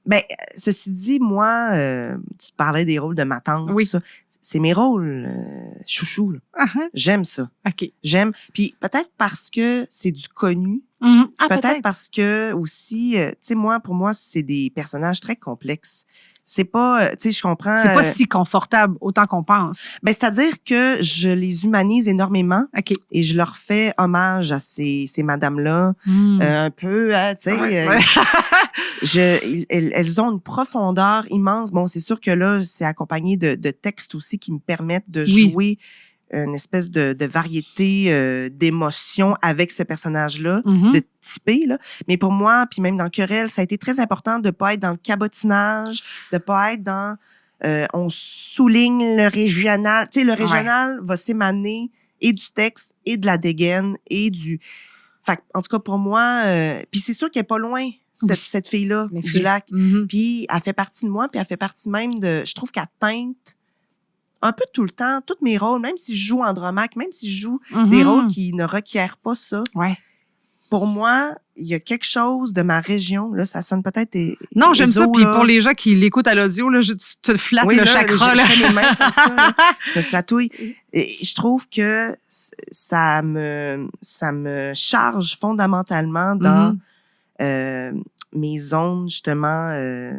Ben, ceci dit, moi, tu parlais des rôles de ma tante, tout ça. C'est mes rôles chouchou. J'aime ça. J'aime. Puis peut-être parce que c'est du connu. Peut-être parce que aussi, tu sais, pour moi, c'est des personnages très complexes. C'est pas, tu sais, je comprends. C'est pas si confortable autant qu'on pense. Ben, c'est-à-dire que je les humanise énormément. Et je leur fais hommage à ces madames-là. Un peu, tu sais, elles ont une profondeur immense. Bon, c'est sûr que là, c'est accompagné de textes aussi qui me permettent de jouer une espèce de variété d'émotions avec ce personnage-là, de typer, là. Mais pour moi, puis même dans Querelle, ça a été très important de pas être dans le cabotinage, de pas être dans on souligne le régional. Tu sais, le régional va s'émaner et du texte et de la dégaine et du... Fait en tout cas, pour moi, puis c'est sûr qu'elle est pas loin, cette fille-là, du lac. Puis elle fait partie de moi, puis elle fait partie même de... Je trouve qu'elle teinte un peu tout le temps, tous mes rôles, même si je joue Andromaque, même si je joue des rôles qui ne requièrent pas ça. pour moi, il y a quelque chose de ma région, là, ça sonne peut-être... Non, j'aime ça, puis là. pour les gens qui l'écoutent à l'audio, là, tu te flattes Oui, le là, chakra. Je fais mes mains comme ça, là. Je me flatouille. Et je trouve que ça me charge fondamentalement dans mes zones, justement,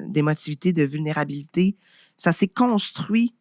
d'émotivité, de vulnérabilité. Ça s'est construit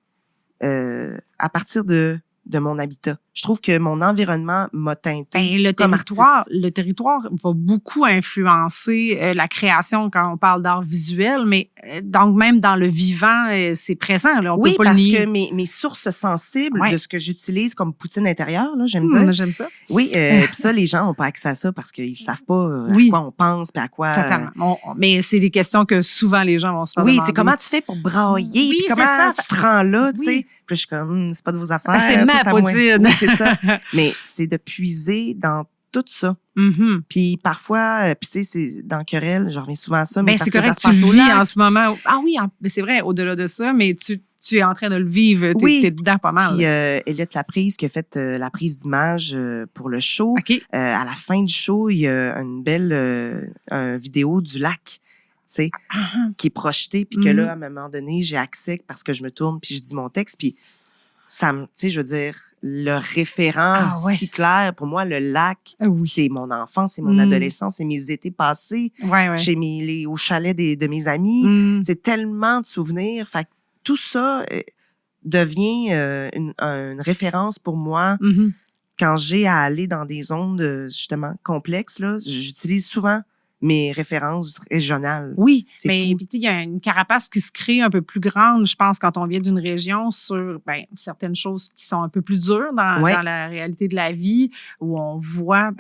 à partir de mon habitat. Je trouve que mon environnement m'a teinté comme artiste. Le territoire va beaucoup influencer la création quand on parle d'art visuel, mais donc même dans le vivant, c'est présent. Là, on peut pas le nier. Oui, parce que mes sources sensibles de ce que j'utilise comme poutine intérieure, là, j'aime dire. J'aime ça. Oui, puis ça, les gens n'ont pas accès à ça parce qu'ils savent pas à quoi on pense puis à quoi... Totalement. Mais c'est des questions que souvent les gens vont se faire demander. Oui, tu sais, comment tu fais pour brailler? Puis comment tu te rends là, tu sais? Puis je suis comme, c'est pas de vos affaires. C'est ma poutine. Oui, c'est ça. Mais c'est de puiser dans tout ça. Puis parfois, puis tu sais, c'est dans querelle, je reviens souvent à ça, mais parce c'est que correct, ça se passe tu au vis lac. en ce moment. Ah oui, mais c'est vrai, au-delà de ça, mais tu es en train de le vivre, t'es dedans pas mal. Puis Elliot Laprise qui a fait la prise d'image pour le show. Okay. À la fin du show, il y a une belle vidéo du lac. Tu sais, qui est projetée, puis que là, à un moment donné, j'ai accès parce que je me tourne, puis je dis mon texte, puis ça me, tu sais, je veux dire, le référent si clair, pour moi, le lac, c'est mon enfance, c'est mon adolescence, c'est mes étés passés, chez au chalet de mes amis. C'est tellement de souvenirs. Fait que tout ça devient une référence pour moi. Quand j'ai à aller dans des zones, justement, complexes, là, j'utilise souvent mes références régionales. Oui, mais il y a une carapace qui se crée un peu plus grande, je pense, quand on vient d'une région sur certaines choses qui sont un peu plus dures dans la réalité de la vie, où on voit,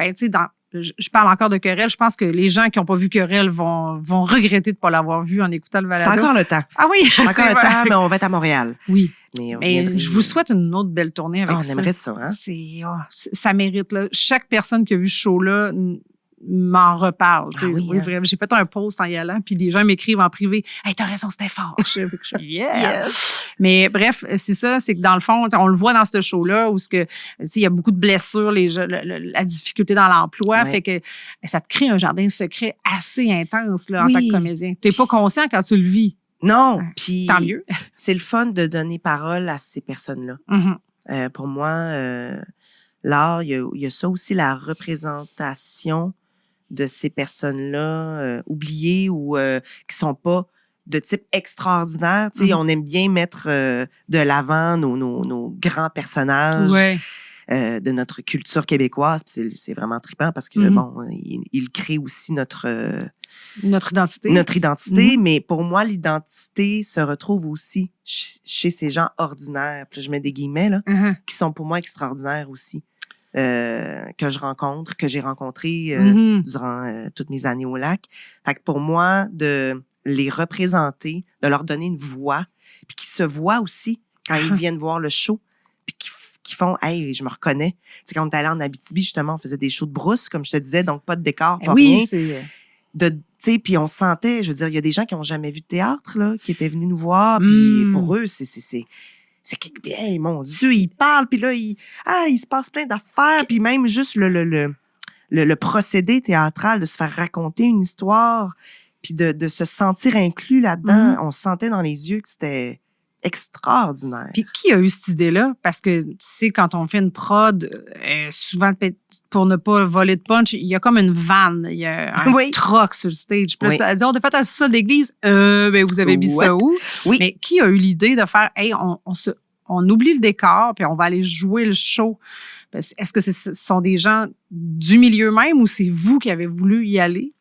je parle encore de Querelle. Je pense que les gens qui n'ont pas vu Querelle vont regretter de ne pas l'avoir vu en écoutant le balado. C'est encore le temps. Ah oui, c'est encore le temps, mais on va être à Montréal. Oui. Mais je vous souhaite une autre belle tournée avec ça. On aimerait ça, hein? Ça mérite, là. Chaque personne qui a vu ce show-là m'en reparle. Vraiment. J'ai fait un post en y allant, puis les gens m'écrivent en privé « Hey, t'as raison, c'était fort! » Yes. Mais bref, c'est ça, c'est que dans le fond, on le voit dans ce show-là où il y a beaucoup de blessures, la difficulté dans l'emploi, fait que ça te crée un jardin secret assez intense là, en tant que comédien. T'es pas conscient quand tu le vis. Non, puis tant mieux. C'est le fun de donner parole à ces personnes-là. Pour moi, l'art, il y a ça aussi, la représentation de ces personnes-là oubliées ou qui sont pas de type extraordinaire. Tu sais, on aime bien mettre de l'avant nos grands personnages de notre culture québécoise. Puis c'est vraiment trippant parce que, il crée aussi notre identité. Notre identité, mais pour moi, l'identité se retrouve aussi chez ces gens ordinaires. Puis là, je mets des guillemets, là, qui sont pour moi extraordinaires aussi. Que j'ai rencontré durant toutes mes années au lac. Fait que pour moi, de les représenter, de leur donner une voix, puis qu'ils se voient aussi quand ils viennent voir le show, puis qui font « Hey, je me reconnais ». Tu sais, quand on est allé en Abitibi, justement, on faisait des shows de brousse, comme je te disais, donc pas de décor, pas rien. Tu sais, puis on sentait, je veux dire, il y a des gens qui n'ont jamais vu de théâtre, là, qui étaient venus nous voir, puis pour eux, c'est hey, mon Dieu, il parle, puis là, il se passe plein d'affaires, puis même juste le procédé théâtral, de se faire raconter une histoire, puis de se sentir inclus là-dedans. On se sentait dans les yeux que c'était extraordinaire. Puis qui a eu cette idée-là? Parce que, tu sais, quand on fait une prod, souvent, pour ne pas voler de punch, il y a comme une vanne, il y a un truck sur le stage. Puis là, tu as dit, on a fait un sol d'église. Vous avez mis ça où? Oui. Mais qui a eu l'idée de faire, hey, on oublie le décor, puis on va aller jouer le show? Est-ce que ce sont des gens du milieu même ou c'est vous qui avez voulu y aller?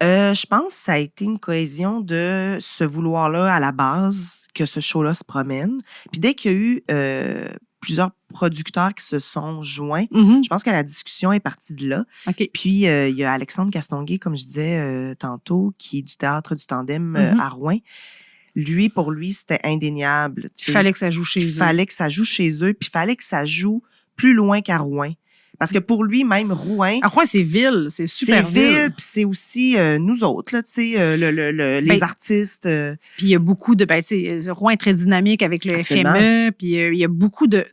Je pense que ça a été une cohésion de ce vouloir-là à la base, que ce show-là se promène. Puis dès qu'il y a eu plusieurs producteurs qui se sont joints, je pense que la discussion est partie de là. Okay. Puis il y a Alexandre Castonguay, comme je disais tantôt, qui est du Théâtre du Tandem à Rouen. Pour lui, c'était indéniable. Il fallait que ça joue chez eux. Il fallait que ça joue chez eux, puis il fallait que ça joue plus loin qu'à Rouen. Parce que pour lui, même Rouen... À Rouen, c'est ville, c'est super ville. C'est ville, puis c'est aussi nous autres, là, tu sais, les artistes. Puis il y a beaucoup de... tu sais, Rouen est très dynamique avec le FME, puis il y a beaucoup de...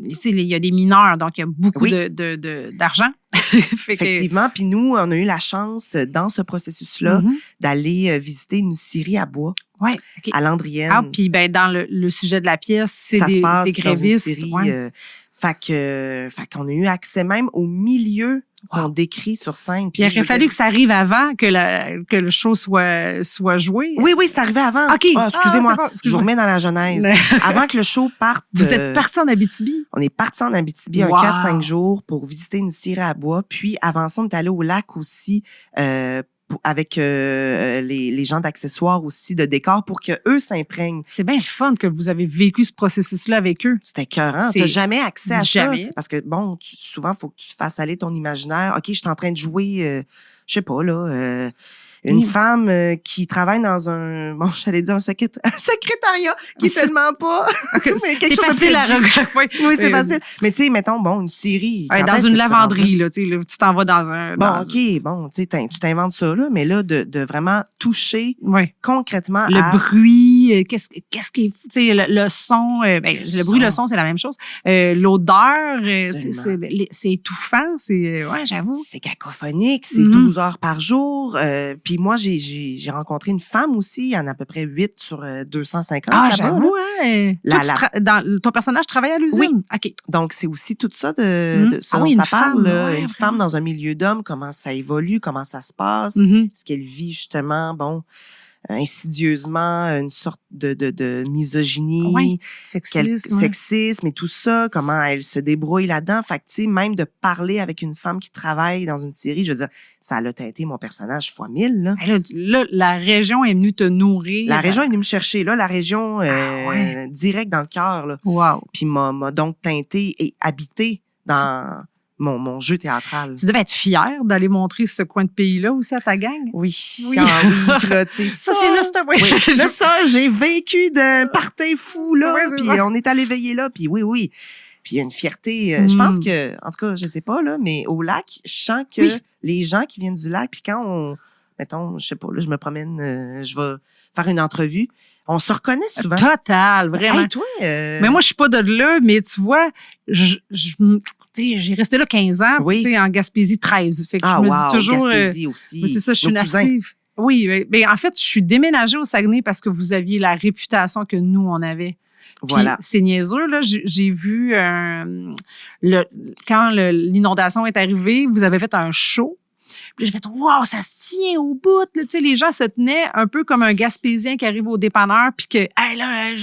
Tu sais, il y a des mineurs, donc il y a beaucoup d'argent. Effectivement. Puis nous, on a eu la chance, dans ce processus-là, d'aller visiter une scierie à bois. Ouais, OK. À Landrienne. Ah, puis ben dans le sujet de la pièce, c'est ça des se passe grévistes. dans une scierie, ouais. Fait qu'on a eu accès même au milieu qu'on décrit sur scène. Puis il aurait fallu que ça arrive avant que le show soit joué. Oui, c'est arrivé avant. OK. Excusez-moi, bon, je vous remets dans la genèse. Avant que le show parte. Vous êtes parti en Abitibi? On est parti en Abitibi un 4-5 jours pour visiter une scierie à bois. Puis avant ça, on est allé au lac aussi avec les gens d'accessoires aussi, de décor, pour que eux s'imprègnent. C'est bien le fun que vous avez vécu ce processus-là avec eux. C'était écœurant. T'as jamais accès à ça. Parce que, bon, souvent, il faut que tu fasses aller ton imaginaire. OK, je suis en train de jouer, je sais pas, là... une femme qui travaille dans j'allais dire un secrétariat qui est tellement pas. C'est facile à regarder. Oui, c'est facile. Mais tu sais, mettons, une série. Dans une lavanderie, là, tu t'en vas dans un. Tu t'inventes ça, là, mais là, de vraiment toucher concrètement le bruit, qu'est-ce qui, tu sais, le son, le bruit, le son, c'est la même chose. L'odeur, c'est étouffant, j'avoue. C'est cacophonique, c'est 12 heures par jour, puis moi, j'ai rencontré une femme aussi, il y en a à peu près 8 sur 250. Ah, j'avoue, hein. Ton personnage travaille à l'usine? Oui. OK. Donc, c'est aussi tout ça de ça dont ça parle. Une femme dans un milieu d'hommes, comment ça évolue, comment ça se passe, ce qu'elle vit justement, insidieusement, une sorte de misogynie, sexisme et tout ça, comment elle se débrouille là-dedans. Fait que, tu sais, même de parler avec une femme qui travaille dans une série, je veux dire, ça a teinté mon personnage fois 1000, là. Là, la région est venue te nourrir. La région est venue me chercher, là, la région, direct dans le cœur, là. Wow. Puis m'a donc teinté et habité dans mon jeu théâtral. Tu devais être fière d'aller montrer ce coin de pays-là aussi à ta gang. Oui. Puis là, tu sais, ça, c'est là, oui. Là, ça, j'ai vécu d'un party fou, là. Puis on est allé veiller là. Puis oui. Puis il y a une fierté. Je pense que, en tout cas, je sais pas, là, mais au lac, je sens que les gens qui viennent du lac, puis quand mettons, je sais pas, là, je me promène, je vais faire une entrevue. On se reconnaît souvent. Total, vraiment. Hey, toi, Mais moi, je suis pas de là, mais tu vois, j'ai resté là 15 ans, en Gaspésie 13. Fait que je me dis toujours. Gaspésie aussi. C'est ça, je suis native. Oui, mais en fait, je suis déménagée au Saguenay parce que vous aviez la réputation que nous, on avait. Voilà. Puis, c'est niaiseux, là. J'ai vu quand l'inondation est arrivée, vous avez fait un show. Puis j'ai fait, wow, ça se tient au bout. Là. Tu sais, les gens se tenaient un peu comme un Gaspésien qui arrive au dépanneur puis que, hey, là,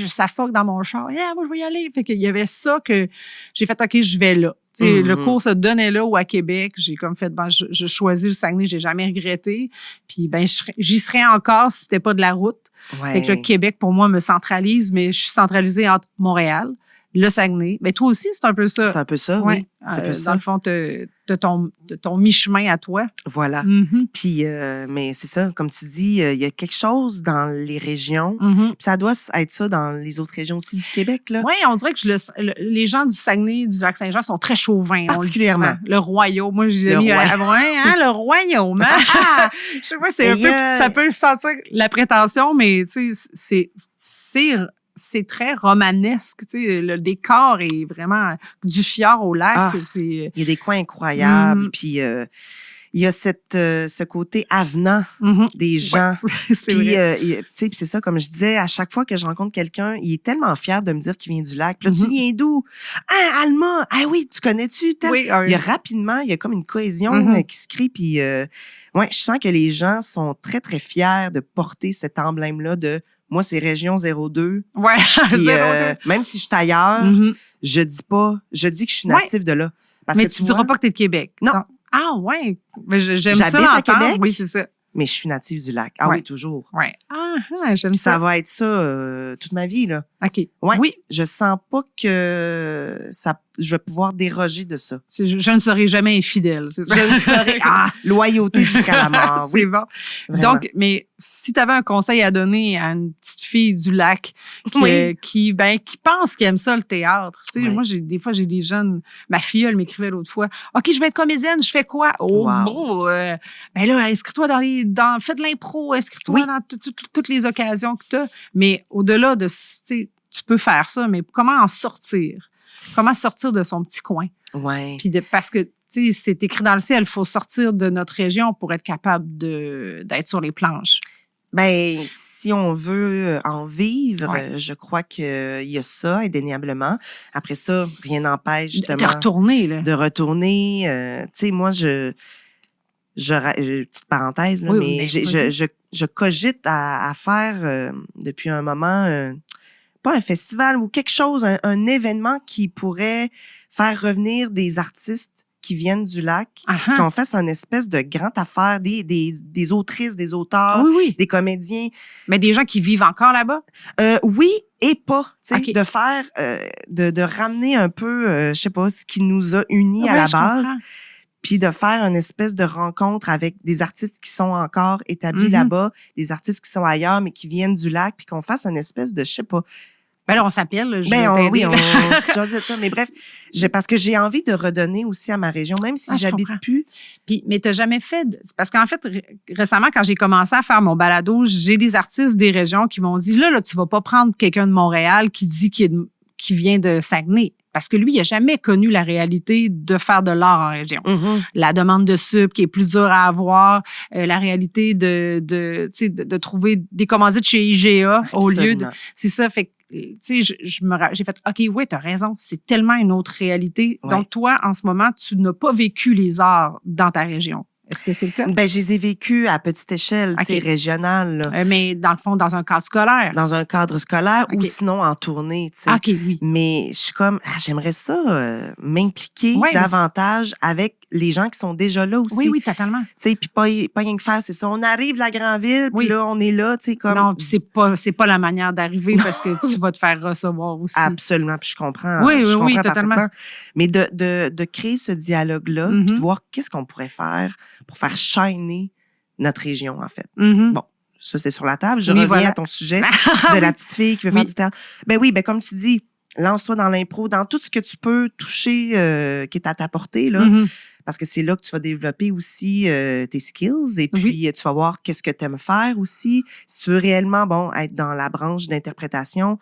ça fuck dans mon char. Yeah, moi, je vais y aller. Fait qu'il y avait ça que j'ai fait, OK, je vais là. Tu sais, le cours se donnait là ou à Québec. J'ai comme fait, je choisis le Saguenay, j'ai jamais regretté. Puis, j'y serais encore si c'était pas de la route. Ouais. Fait que le Québec, pour moi, me centralise, mais je suis centralisée entre Montréal, le Saguenay. Ben, toi aussi, c'est un peu ça. C'est un peu ça, oui. C'est un peu ça. Dans le fond, de ton mi-chemin à toi. Voilà. Puis, mais c'est ça, comme tu dis, il y a quelque chose dans les régions. Puis ça doit être ça dans les autres régions aussi du Québec, là. Oui, on dirait que les gens du Saguenay, du Lac-Saint-Jean sont très chauvins. Particulièrement. Le royaume. Moi, j'ai mis le royaume. Hein? Je sais pas, c'est un peu, ça peut sentir la prétention, mais tu sais, c'est très romanesque, tu sais, le décor est vraiment du fjord au lac. Il y a des coins incroyables, puis il y a ce côté avenant des gens. C'est vrai. Tu sais, c'est ça, comme je disais, à chaque fois que je rencontre quelqu'un, il est tellement fier de me dire qu'il vient du lac. Puis là, tu viens d'où? Ah, Alma! Ah oui, tu connais-tu? Oui, il y a rapidement, il y a comme une cohésion qui se crée. Puis, je sens que les gens sont très, très fiers de porter cet emblème-là de moi, c'est Région 02. Ouais, puis, même si je suis ailleurs, je dis que je suis natif de là. Parce mais que tu diras pas que t'es de Québec. Non. Ah, ouais. Mais j'aime ça l'entendre. J'habite à Québec. Oui, c'est ça. Mais je suis native du lac. Ah oui, toujours. Ouais. J'aime puis ça. Ça va être ça toute ma vie, là. OK. Ouais. Oui. Je sens pas que je vais pouvoir déroger de ça. Je ne serai jamais infidèle, c'est ça? Je ne serai... loyauté jusqu'à la mort. Oui. C'est bon. Vraiment. Donc, mais si tu avais un conseil à donner à une petite fille du lac qui pense qu'elle aime ça, le théâtre. Tu sais, moi, des fois, j'ai des jeunes... Ma filleule m'écrivait l'autre fois, « OK, je vais être comédienne, je fais quoi? » Oh, bon, ben là, inscris-toi fais de l'impro, inscris-toi dans toutes les occasions que tu as. Mais au-delà de... Tu peux faire ça, mais comment en sortir? Comment sortir de son petit coin? Ouais. Puis parce que tu sais, c'est écrit dans le ciel, il faut sortir de notre région pour être capable d'être sur les planches. Ben, si on veut en vivre, Ouais. je crois qu'il y a ça, indéniablement. Après ça, rien n'empêche justement De retourner, là. de retourner. Tu sais, moi, petite parenthèse, là, Oui, mais mais vas-y. je cogite à faire depuis un moment, pas un festival ou quelque chose, un événement qui pourrait faire revenir des artistes qui viennent du lac, Uh-huh. qu'on fasse une espèce de grande affaire, des autrices, des auteurs, Oui, oui. des comédiens. Mais des gens qui vivent encore là-bas? Oui et pas, tu sais, OK. de faire, de ramener un peu, je sais pas, ce qui nous a unis à Ouais, la je base, comprends. puis de faire une espèce de rencontre avec des artistes qui sont encore établis Mhm. là-bas, des artistes qui sont ailleurs mais qui viennent du lac, puis qu'on fasse une espèce de, je sais pas. Ben là, on s'appelle, là, je vais Oui, t'aider. on là. se jasait de ça, mais bref, parce que j'ai envie de redonner aussi à ma région, même si Ah, je j'habite comprends. plus. Puis, mais t'as jamais fait... C'est parce qu'en fait, récemment, quand j'ai commencé à faire mon balado, j'ai des artistes des régions qui m'ont dit, là, tu vas pas prendre quelqu'un de Montréal qui dit qu'il vient de Saguenay. Parce que lui, il a jamais connu la réalité de faire de l'art en région. Mhm. La demande de sub qui est plus dure à avoir, la réalité tu sais, de trouver des commandites chez IGA au lieu de... Absolument. C'est ça, fait que, tu sais, j'ai fait, OK, oui, t'as raison, c'est tellement une autre réalité. Ouais. Donc, toi, en ce moment, tu n'as pas vécu les arts dans ta région. Est-ce que c'est le cas? Ben, je les ai vécus à petite échelle, tu sais, OK. régionale, là, Mais dans le fond, dans un cadre scolaire. dans un cadre scolaire ou OK. sinon en tournée, tu sais. OK, oui. Mais je suis comme, j'aimerais ça m'impliquer Ouais, mais davantage avec les gens qui sont déjà là aussi. Oui, oui, totalement. Tu sais, puis pas rien que faire, c'est ça. On arrive de la grande ville, puis Oui. là, on est là, tu sais, comme... Non, puis c'est pas la manière d'arriver parce que tu vas te faire recevoir aussi. Absolument, puis je comprends. Oui, je oui, comprends oui, totalement. parfaitement. Mais de créer ce dialogue-là, Mhm. puis de voir qu'est-ce qu'on pourrait faire pour faire shiner notre région, en fait. Mhm. Bon, ça, c'est sur la table. Je Oui, reviens voilà. à ton sujet Ah, de la oui. petite fille qui veut Oui. faire du théâtre. Ben oui, ben comme tu dis, lance-toi dans l'impro, dans tout ce que tu peux toucher qui est à ta portée, là, Mhm. parce que c'est là que tu vas développer aussi tes skills et puis Oui. tu vas voir qu'est-ce que tu aimes faire aussi. Si tu veux réellement, bon, être dans la branche d'interprétation,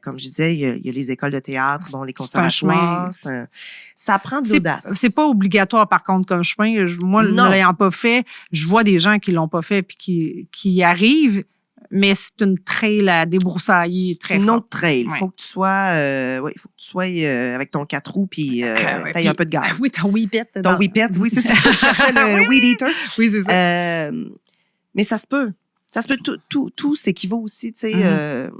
comme je disais, il y a les écoles de théâtre, bon, les C'est un conservatoires. chemin. Ça prend de l'audace. C'est pas obligatoire, par contre, comme chemin. Moi, Non. ne l'ayant pas fait, je vois des gens qui l'ont pas fait puis qui y arrivent, mais c'est une trail à débroussailler C'est très une forte. autre trail. Ouais. Faut que tu sois, faut que tu sois avec ton 4 roues puis Ouais, t'ailles puis- un peu de gaz. Oui, ton whippet. Ton whippet, oui, c'est ça. Je cherchais le Oui, weed eater. Oui, c'est ça. Mais ça se peut. Ça se peut. Tout s'équivaut aussi, tu sais. Mhm.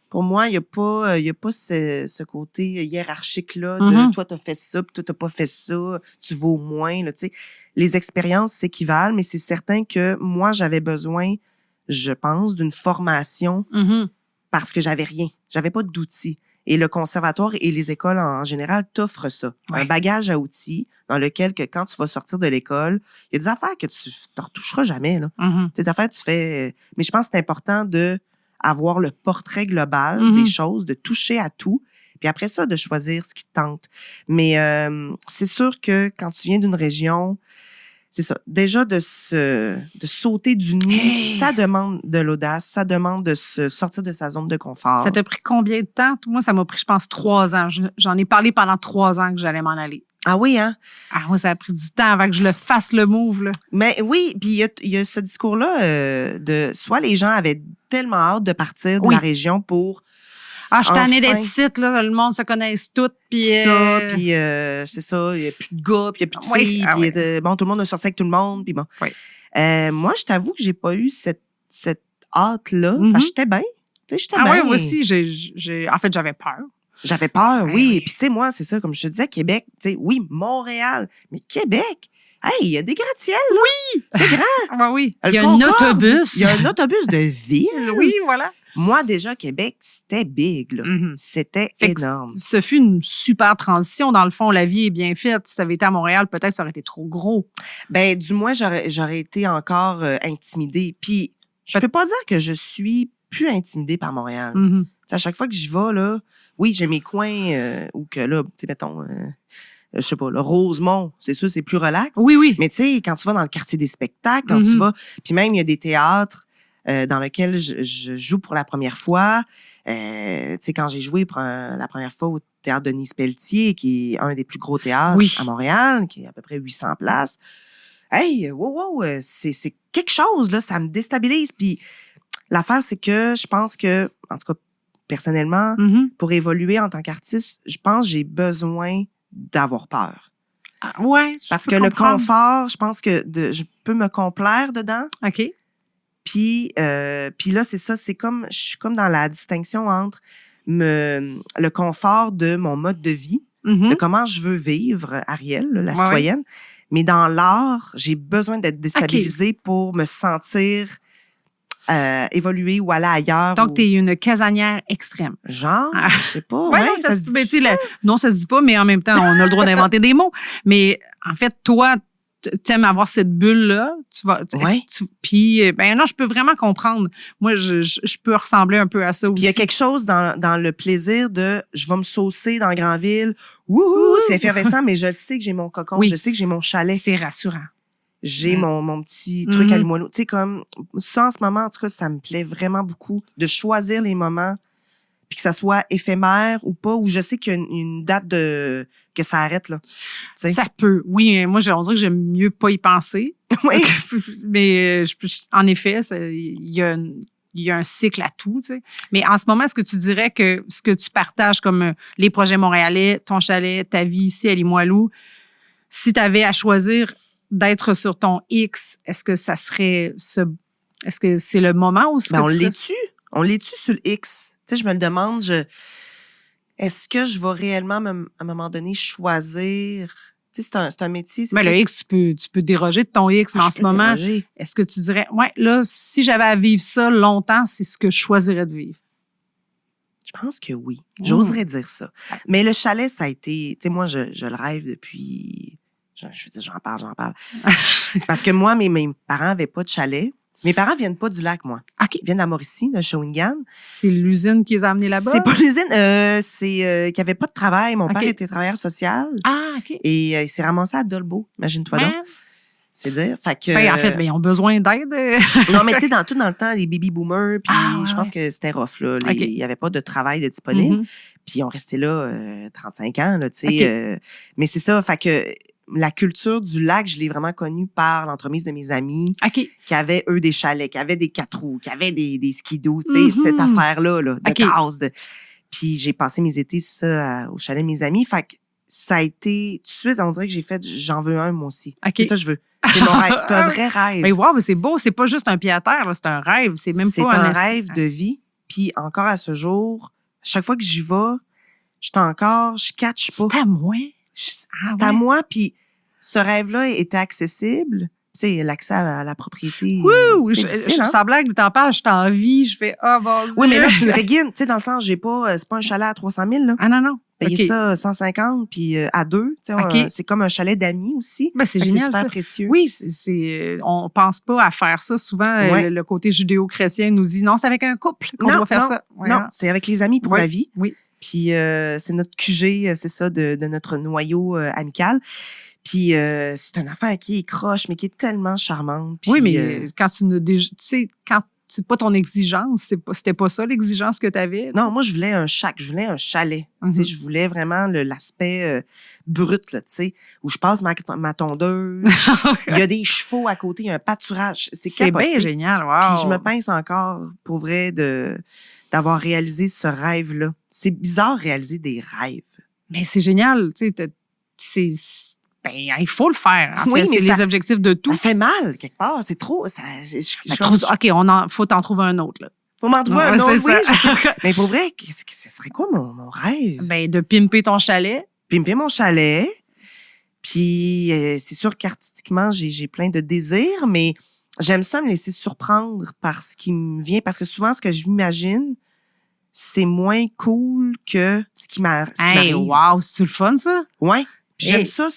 Pour moi, il y a pas ce côté hiérarchique-là de Mhm. toi, t'as fait ça, puis toi, t'as pas fait ça, tu vaux moins, là, tu sais. Les expériences s'équivalent, mais c'est certain que moi, j'avais besoin, je pense, d'une formation Mhm. parce que j'avais rien. J'avais pas d'outils. Et le conservatoire et les écoles en général t'offrent ça. Ouais. Un bagage à outils dans lequel que quand tu vas sortir de l'école, il y a des affaires que tu t'en retoucheras jamais, là. Mhm. Ces affaires, tu fais... Mais je pense que c'est important de avoir le portrait global Mhm. des choses, de toucher à tout, puis après ça, de choisir ce qui te tente. Mais c'est sûr que quand tu viens d'une région, c'est ça. Déjà, de sauter du nid, Hey! ça demande de l'audace, ça demande de se sortir de sa zone de confort. Ça t'a pris combien de temps? Moi, ça m'a pris, je pense, 3 ans. J'en ai parlé pendant 3 ans que j'allais m'en aller. Ah oui, hein? Ah, moi, ça a pris du temps avant que je le fasse, le move, là. Mais oui, puis il y a ce discours-là de soit les gens avaient tellement hâte de partir de Oui. la région pour Ah, je suis tannée Enfin. d'être ici, là. Le monde se connaisse tout. Puis, ça, puis c'est ça, il n'y a plus de gars, puis il n'y a plus de Oui, filles, ah puis oui. bon, tout le monde a sorti avec tout le monde, puis bon. Oui. Moi, je t'avoue que j'ai pas eu cette hâte-là, Mhm. parce que j'étais bien. Tu sais, j'étais Ah bien. oui, moi aussi, en fait, j'avais peur. J'avais peur, Ben oui. oui. Puis tu sais, moi, c'est ça, comme je te disais, Québec, tu sais, oui, Montréal, mais Québec, hey, il y a des gratte-ciels, là. Oui! C'est grand. Ah oui. Le Il y a un Concorde, autobus. Il y a un autobus de ville. Oui, voilà. Moi, déjà, Québec, c'était big, là. Mhm. C'était Fait que énorme. ce fut une super transition. Dans le fond, la vie est bien faite. Si tu avais été à Montréal, peut-être ça aurait été trop gros. Ben, du moins, j'aurais été encore intimidée. Puis, je peux pas dire que je suis plus intimidée par Montréal. Mhm. Tu sais, à chaque fois que j'y vais, là, oui, j'ai mes coins où que là, tu sais, mettons, je sais pas, le Rosemont, c'est sûr, c'est plus relax. Oui, oui. Mais tu sais, quand tu vas dans le quartier des spectacles, quand tu Mhm. vas, puis même il y a des théâtres dans lesquels je joue pour la première fois. Tu sais, quand j'ai joué pour la première fois au théâtre Denise Pelletier, qui est un des plus gros théâtres à Montréal, qui a à peu près 800 places. Hey, wow, c'est quelque chose, là, ça me déstabilise. Puis l'affaire, c'est que je pense que, en tout cas, personnellement, pour évoluer en tant qu'artiste, je pense que j'ai besoin d'avoir peur. Ah, ouais. Parce que le confort, je pense que je peux me complaire dedans. OK. Puis là, c'est ça, je suis comme dans la distinction entre le confort de mon mode de vie, de comment je veux vivre, Ariel, la citoyenne. Ouais. Mais dans l'art, j'ai besoin d'être déstabilisée pour me sentir évoluer ou aller ailleurs. Donc, t'es une casanière extrême. Genre, je sais pas. Ouais, non, ça se dit. Non, ça se dit pas, mais en même temps, on a le droit d'inventer des mots. Mais en fait, toi, t'aimes avoir cette bulle-là. Puis, ben non, je peux vraiment comprendre. Moi, je peux ressembler un peu à ça aussi. Puis il y a quelque chose dans le plaisir de je vais me saucer dans Granville. Wouhou, c'est effervescent, mais je sais que j'ai mon cocon, je sais que j'ai mon chalet. C'est rassurant. J'ai mon petit truc à limoilou. Tu sais, comme ça, en ce moment, en tout cas, ça me plaît vraiment beaucoup de choisir les moments puis que ça soit éphémère ou pas, où je sais qu'il y a une date que ça arrête, là. T'sais. Ça peut. Oui, moi, on dirait que j'aime mieux pas y penser. Oui. Mais en effet, il y a un cycle à tout, tu sais. Mais en ce moment, est-ce que tu dirais que ce que tu partages comme les projets montréalais, ton chalet, ta vie ici à Limoilou, si tu avais à choisir d'être sur ton X, est-ce que ça serait est-ce que c'est le moment où on l'est-tu? On l'est-tu sur le X? Tu sais, je me le demande, est-ce que je vais réellement, à un moment donné, choisir? Tu sais, c'est un métier. Mais le X, tu peux déroger de ton X, mais en ce moment, est-ce que tu dirais, ouais, là, si j'avais à vivre ça longtemps, c'est ce que je choisirais de vivre? Je pense que oui. J'oserais dire ça. Mais le chalet, ça a été, tu sais, moi, je le rêve depuis, je veux dire, j'en parle. Parce que moi, mes parents avaient pas de chalet. Mes parents viennent pas du lac, moi. OK. Ils viennent à Mauricie, de Shawinigan. C'est l'usine qui les a amenés là-bas? C'est pas l'usine, c'est qu'il n'y avait pas de travail. Mon père était travailleur social. Ah, OK. Et il s'est ramassé à Dolbeau, imagine-toi donc. C'est dire. Fait que, en fait, ils ont besoin d'aide. Non, mais tu sais, dans le temps, les baby boomers, puis je pense que c'était rough, là. Il n'y avait pas de travail de disponible. Puis ils ont resté là 35 ans, là, tu sais. Mais c'est ça, fait que la culture du lac, je l'ai vraiment connue par l'entremise de mes amis qui avaient, eux, des chalets, qui avaient des 4 roues, qui avaient des skidoo, tu sais, cette affaire-là, là, de case. Puis j'ai passé mes étés, au chalet de mes amis. Fait que ça a été, tout de suite, on dirait que j'ai fait, j'en veux un, moi aussi. C'est ça que je veux. C'est mon rêve. C'est un vrai rêve. Mais wow, mais c'est beau. C'est pas juste un pied à terre, là, c'est un rêve. C'est même pas un rêve de vie. Puis encore à ce jour, chaque fois que j'y vais, je catch pas. C'est à moi. C'est à moi, puis ce rêve-là était accessible. Tu sais, l'accès à la propriété. Oui, sans blague, t'en parles, je t'envie, je fais, bon, oui, mais là, c'est une régine. Tu sais, dans le sens, c'est pas un chalet à 300 000, là. Ah, non. Payer ça 150, puis à 2. Tu sais, c'est comme un chalet d'amis aussi. Ben, c'est génial. C'est super précieux. Oui, on pense pas à faire ça. Souvent, le côté judéo-chrétien nous dit, non, c'est avec un couple qu'on doit faire ça. Non, c'est avec les amis pour la vie. Oui. Puis c'est notre QG, c'est ça, de notre noyau amical. Puis c'est une affaire qui est croche, mais qui est tellement charmante. Puis, oui, mais quand tu sais, quand c'est pas ton exigence, c'était pas ça l'exigence que tu avais. Non, moi, je voulais un chalet. Tu sais, je voulais vraiment l'aspect brut, là, tu sais, où je passe ma tondeuse. Il y a des chevaux à côté, il y a un pâturage. C'est bien génial, wow. Puis je me pince encore, pour vrai, d'avoir réalisé ce rêve-là. C'est bizarre réaliser des rêves. Mais c'est génial, tu sais, il faut le faire. En fait, c'est les objectifs de tout. Ça fait mal, quelque part. C'est trop. OK, faut t'en trouver un autre, là. Faut m'en trouver un autre, oui. Mais pour vrai, ce serait quoi mon rêve? Ben, de pimper ton chalet. Pimper mon chalet. Puis, c'est sûr qu'artistiquement, j'ai plein de désirs, mais j'aime ça me laisser surprendre par ce qui me vient. Parce que souvent, ce que je m'imagine, c'est moins cool que ce qui m'arrive. Wow, c'est le fun, ça? Ouais. Puis j'aime ça.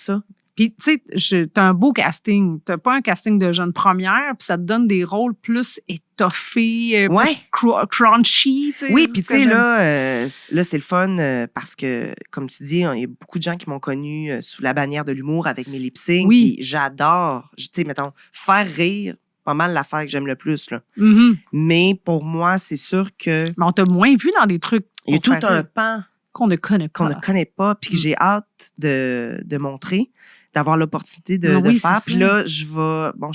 Puis, tu sais, t'as un beau casting. T'as pas un casting de jeune première, puis ça te donne des rôles plus étoffés, plus crunchy, tu sais. Oui, puis tu sais, là, c'est le fun parce que, comme tu dis, il y a beaucoup de gens qui m'ont connu sous la bannière de l'humour avec mes lip-syncs. Oui. Puis j'adore, tu sais, mettons, faire rire, pas mal l'affaire que j'aime le plus, là. Mm-hmm. Mais pour moi, c'est sûr que... Mais on t'a moins vu dans des trucs. Il y a tout un pan qu'on ne connaît qu'on pas. ne connaît pas, puis que j'ai hâte de montrer, d'avoir l'opportunité de Oui, faire. c'est Puis ça. là, je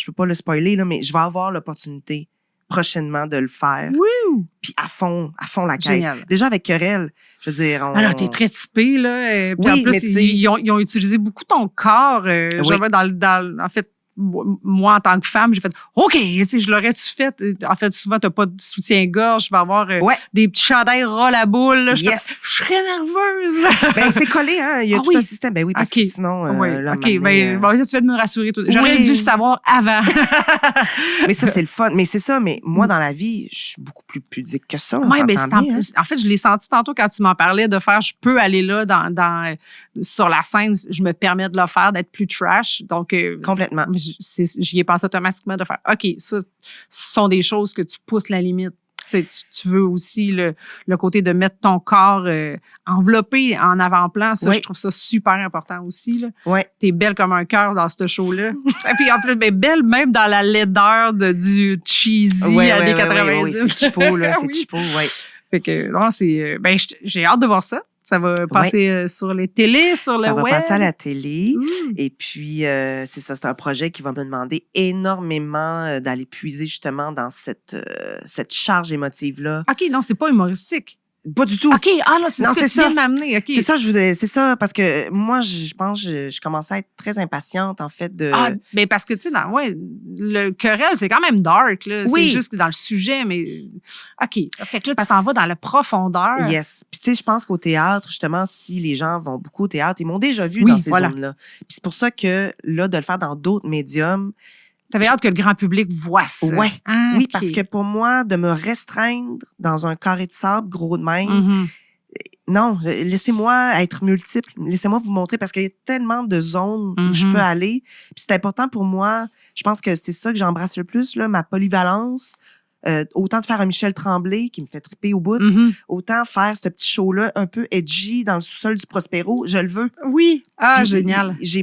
peux pas le spoiler, là, mais je vais avoir l'opportunité prochainement de le faire. Oui! Puis à fond la caisse. Génial. Déjà avec Querelle, je veux dire... Alors, t'es très typé, là. Puis Oui, en plus, mais tu sais- ils ont utilisé beaucoup ton corps. Oui. J'avais en fait, moi, en tant que femme, j'ai fait OK, tu sais, je l'aurais-tu fait? En fait, souvent, t'as pas de soutien-gorge, je vais avoir Ouais. des petits chandails roll à boule. Là. Yes. Je serais nerveuse. Là. Ben, c'est collé, hein. Il y a Ah tout oui. un système. Ben oui, parce OK. que sinon, Ouais. là, OK, m'amener, bon, tu viens de me rassurer. J'aurais Oui. dû le savoir avant. Mais ça, c'est le fun. Mais c'est ça, mais moi, dans la vie, je suis beaucoup plus pudique que ça. On Ouais, ben, s'entend bien, hein. en fait, je l'ai senti tantôt quand tu m'en parlais de faire, je peux aller là sur la scène, je me permets de le faire, d'être plus trash. Donc, Complètement. j'y ai pensé automatiquement de faire, OK, ça, ce sont des choses que tu pousses la limite. Tu veux aussi le côté de mettre ton corps enveloppé en avant-plan. Ça, Oui. je trouve ça super important aussi. Là. Ouais. T'es belle comme un cœur dans ce show-là. Et puis en plus, ben, belle même dans la laideur du cheesy années 90. Ouais, c'est cheapo, là. C'est Oui. cheapo, ouais. Fait que non, c'est ben j'ai hâte de voir ça. Ça va passer sur les télés, sur le Ça va web. passer à la télé. Mmh. Et puis, c'est ça, c'est un projet qui va me demander énormément d'aller puiser justement dans cette charge émotive-là. OK, non, c'est pas humoristique. Pas du tout. OK, ah là, c'est Non, ce que c'est tu viens ça. de m'amener. OK. C'est ça, parce que moi, je pense que je commençais à être très impatiente, en fait, de... Ah, ben parce que, tu sais, le querelle, c'est quand même dark, là. Oui. C'est juste dans le sujet, mais... OK. Fait que là, tu Parce- t'en vas dans la profondeur. Yes. Puis tu sais, je pense qu'au théâtre, justement, si les gens vont beaucoup au théâtre, ils m'ont déjà vu Oui, dans ces voilà. zones-là. Puis c'est pour ça que, là, de le faire dans d'autres médiums, T'avais hâte que le grand public voie ça. Ouais. Ah, oui, OK. parce que pour moi, de me restreindre dans un carré de sable gros de même, Mhm. non, laissez-moi être multiple. Laissez-moi vous montrer parce qu'il y a tellement de zones où je Mhm. peux aller. Puis c'est important pour moi. Je pense que c'est ça que j'embrasse le plus, là, ma polyvalence. Autant de faire un Michel Tremblay qui me fait triper au bout, Mhm. autant faire ce petit show-là un peu edgy dans le sous-sol du Prospero. Je le veux. Oui. Ah, Puis, génial. J'ai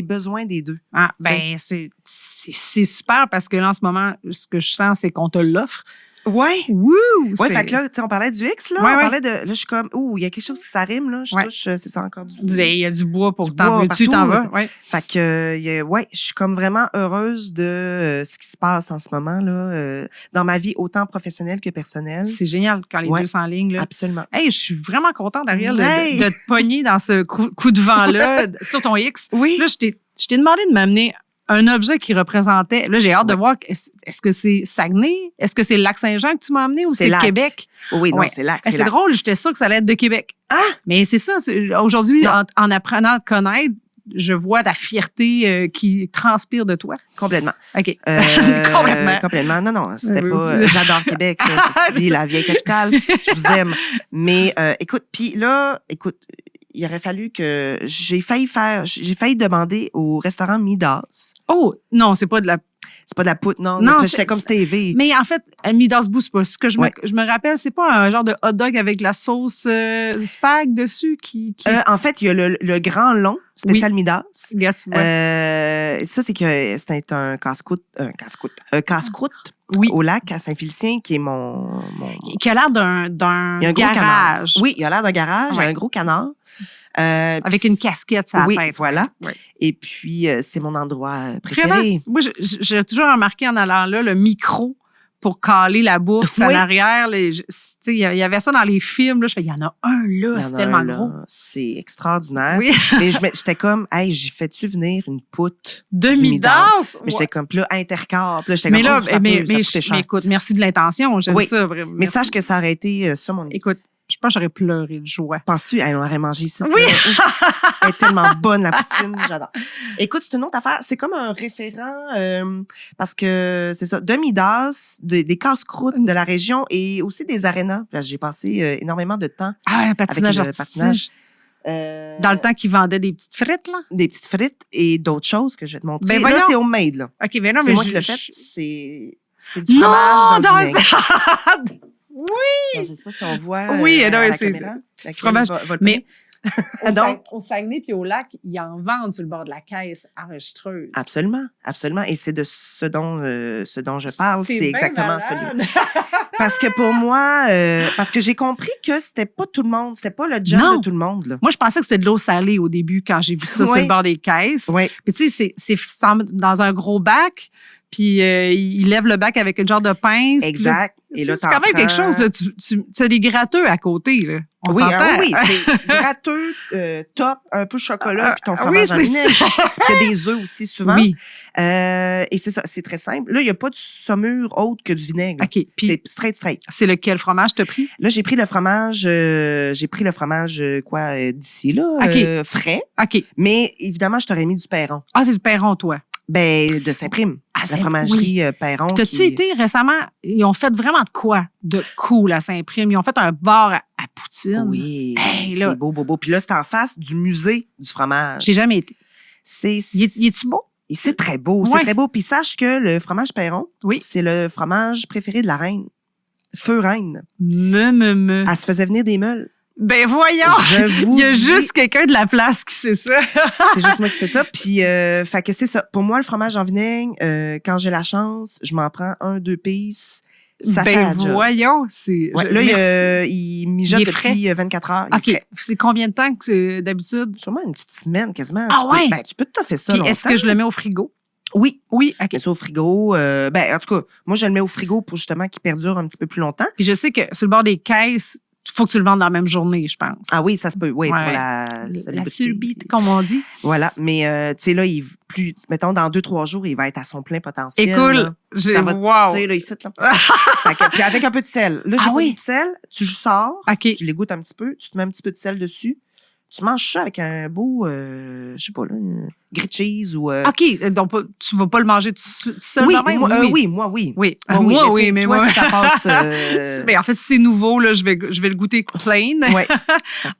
besoin des deux. Ah, ben, c'est super parce que là, en ce moment, ce que je sens, c'est qu'on te l'offre. Ouais. Wouh! Ouais, fait que là, tu sais, on parlait du X, là. Ouais, on ouais. parlait de. Là, je suis comme, ouh, il y a quelque chose qui s'arrime, là. Je Ouais. touche, c'est ça encore du. Il y a du bois pour Du t'en bois veux-tu, t'en partout. vas. Ouais. Fait que, ouais, je suis comme vraiment heureuse de ce qui se passe en ce moment, là, dans ma vie, autant professionnelle que personnelle. C'est génial quand les Ouais. deux s'enlignent. Là. Absolument. Hey, je suis vraiment contente, Ariel, Hey! de te pogner dans ce coup de vent-là sur ton X. Oui. Là, je t'ai demandé de m'amener un objet qui représentait. Là, j'ai hâte de voir. Est-ce que c'est Saguenay? Est-ce que c'est le Lac-Saint-Jean que tu m'as amené ou C'est c'est Lac. Québec? Oui, non, Ouais. c'est là. C'est drôle, j'étais sûre que ça allait être de Québec. Ah! Mais c'est ça. Aujourd'hui, Non. en apprenant à te connaître, je vois la fierté qui transpire de toi. Complètement. OK. Complètement. Complètement. Non, non, c'était Oui. pas. J'adore Québec, là, ceci dit, la vieille capitale. Je vous aime. Mais écoute, puis là, il aurait fallu que j'ai failli demander au restaurant Midas. Oh, non, c'est pas de la... C'est pas de la poutre, non. Non, Non, c'est- j'étais comme Stevie. Mais en fait, Midas Boo, c'est pas ce que je Ouais. me rappelle, c'est pas un genre de hot dog avec de la sauce spag dessus qui... En fait, il y a le grand long spécial Midas. Regarde, tu vois. Ça, c'est que c'est un casse-croûte Oui. au lac à Saint-Félicien qui est mon Qui a l'air d'un il y a un gros canard. garage. Oui, il a l'air d'un garage, Ouais. un gros canard. Avec puis- une casquette sur la Oui, tête. voilà. Ouais. Et puis, c'est mon endroit Vraiment? préféré. Moi, j'ai toujours remarqué en allant là, le micro pour caler la bouffe en Oui. arrière. Tu sais, il y avait ça dans les films. Là, je fais, il y en a un Il y là, en c'est a tellement un, là. gros. C'est extraordinaire. Oui. Mais j'étais comme, hey, j'ai fait-tu venir une poutre? Demi-danse. Mais j'étais comme, puis là, intercorps. Puis là, j'étais Mais comme, là, oh, ça mais, peut coûter cher. écoute, merci de l'intention. J'aime Oui. ça. Vraiment. Mais Merci. sache que ça aurait été ça, mon Écoute, je pense que j'aurais pleuré de joie. Penses-tu, hey, on aurait mangé ici? Oui. là. Ouf. Elle est tellement bonne, la poutine. J'adore. Écoute, c'est une autre affaire. C'est comme un référent, parce que c'est ça, de Midas, des casse-croûtes de la région et aussi des arénas. Parce que j'ai passé énormément de temps. Ah, un patinage Avec le artistique. patinage. Dans le temps qu'ils vendaient des petites frites, là. Des petites frites et d'autres choses que je vais te montrer. Ben là, voyons. c'est homemade, là. OK, mais non, C'est mais moi qui l'ai fait. C'est du fromage dans le vinaigre. Oui! Non, je sais pas si on voit Oui, à non, la c'est caméra. La fromage. crème va le Mais- payer. Donc, Au Saguenay puis au lac, ils en vendent sur le bord de la caisse enregistreuse. absolument, absolument. Et c'est de ce dont je parle. C'est bien exactement malade. celui. Parce que pour moi, parce que j'ai compris que c'était pas tout le monde, c'était pas le jam Non. de tout le monde, là. Moi, je pensais que c'était de l'eau salée au début quand j'ai vu ça sur Oui. le bord des caisses. Oui. Puis tu sais, c'est dans un gros bac, puis il lève le bac avec une genre de pince. puis là, Exact. Et là, c'est quand même quelque chose, là. Tu as des gratteux à côté, là. On Oui, s'entend. oui, c'est gratteux, top, un peu chocolat, puis ton oui, fromage en c'est vinaigre. ça. Fait des œufs aussi souvent. Oui. Et c'est ça, c'est très simple. Là, il n'y a pas de saumure autre que du vinaigre. OK. Puis C'est straight. c'est lequel fromage t'as pris? Là, j'ai pris le fromage, d'ici, là, OK. frais. OK. Mais évidemment, je t'aurais mis du Perron. Ah, c'est du Perron, toi. Ben, de Saint-Prime. Ah, La fromagerie Perron. Puis t'as-tu été récemment, ils ont fait vraiment de quoi de cool à Saint-Prime? Ils ont fait un bar à poutine. Oui, Hey, c'est là. beau. Puis là, c'est en face du musée du fromage. J'ai jamais été. Il est-tu beau? Et c'est très beau, Ouais. c'est très beau. Puis sache que le fromage Perron, Oui. c'est le fromage préféré de la reine. Feu reine. Me. Elle se faisait venir des meules. Ben voyons! Je vous Il y a dis- juste quelqu'un de la place qui sait ça. C'est juste moi qui sais ça. Puis, fait que c'est ça. Pour moi, le fromage en vinaigre, quand j'ai la chance, je m'en prends 1-2 pisses. Ça fait Ben la job. voyons, c'est. Ouais, je- là, merci. il mijote Il est frais? depuis 24 heures. Il est OK. frais. C'est combien de temps que c'est d'habitude? Sûrement une petite semaine, quasiment. Ah ouais? Tu peux te toffer ça Puis longtemps. est-ce que je le mets au frigo? Oui. Oui, OK. Mets ça au frigo. Ben, en tout cas, moi, je le mets au frigo pour justement qu'il perdure un petit peu plus longtemps. Puis je sais que sur le bord des caisses, il faut que tu le vendes dans la même journée, je pense. Ah oui, ça se peut. Oui, Ouais. pour la La sulbite, comme on dit. Voilà. Mais, tu sais, là, mettons, dans 2-3 jours, il va être à son plein potentiel. Écoute, là. j'ai. Ça va, Wow! tu sais, là, ici, là. Fait que- puis avec un peu de sel. Là, j'ai Ah pas oui? mis de sel. Tu sors, OK. tu l'égouttes un petit peu, tu te mets un petit peu de sel dessus. Tu manges ça avec un beau, je sais pas, là, grilled cheese ou... OK, donc tu vas pas le manger tout seul oui, de même? moi, oui. Oui. Moi, Oui. oui, Moi, oui, tu sais, mais toi, moi. si ça passe... Mais en fait, si c'est nouveau, là, je vais le goûter plain. ouais.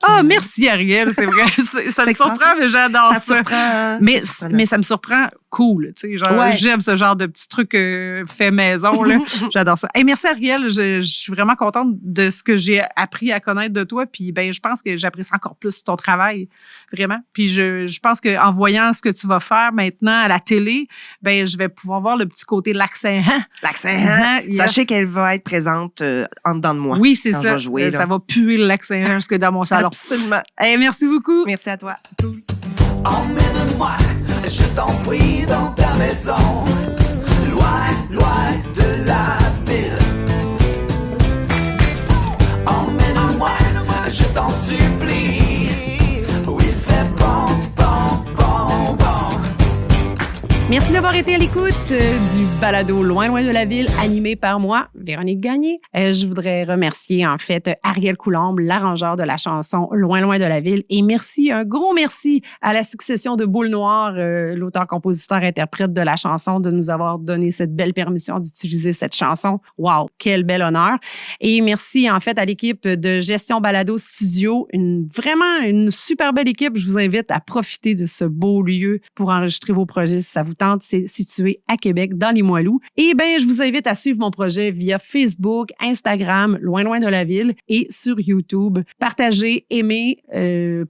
Ah, merci, Ariel, c'est vrai. Ça me C'est surprend, mais j'adore Ça te ça. surprend. hein? Mais, C'est surprenant. mais ça me surprend cool. Tu sais, genre, Ouais. j'aime ce genre de petits trucs fait maison. Là. J'adore ça. Hey, merci, Ariel. Je suis vraiment contente de ce que j'ai appris à connaître de toi. Puis, ben, je pense que j'apprécie encore plus ton travail. Vraiment. Puis, je pense qu'en voyant ce que tu vas faire maintenant à la télé, ben, je vais pouvoir voir le petit côté Lac-Saint-Jean. L'accent, Ah, yes. Sachez qu'elle va être présente en dedans de moi. Oui, c'est quand je ça. vais jouer, là. Ça va puer le Lac-Saint-Jean jusque dans mon salon. Absolument. Hey, merci beaucoup. Merci à toi. Emmène-moi, je t'en prie, dans ta maison, loin de la ville. Emmène-moi, je t'en supplie, où il fait bon. Merci d'avoir été à l'écoute du balado Loin de la ville, animé par moi, Véronique Gagné. Je voudrais remercier, en fait, Ariel Coulombe, l'arrangeur de la chanson Loin de la ville. Et merci, un gros merci à la succession de Boule Noire, l'auteur-compositeur-interprète de la chanson, de nous avoir donné cette belle permission d'utiliser cette chanson. Wow, quel bel honneur. Et merci, en fait, à l'équipe de Gestion Balado Studio. Vraiment une super belle équipe. Je vous invite à profiter de ce beau lieu pour enregistrer vos projets si ça vous tente. C'est situé à Québec, dans les Moilous. Et bien, je vous invite à suivre mon projet via Facebook, Instagram, Loin de la ville et sur YouTube. Partagez, aimez,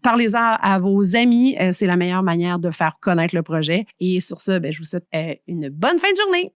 parlez-en à vos amis. C'est la meilleure manière de faire connaître le projet. Et sur ce, ben, je vous souhaite une bonne fin de journée.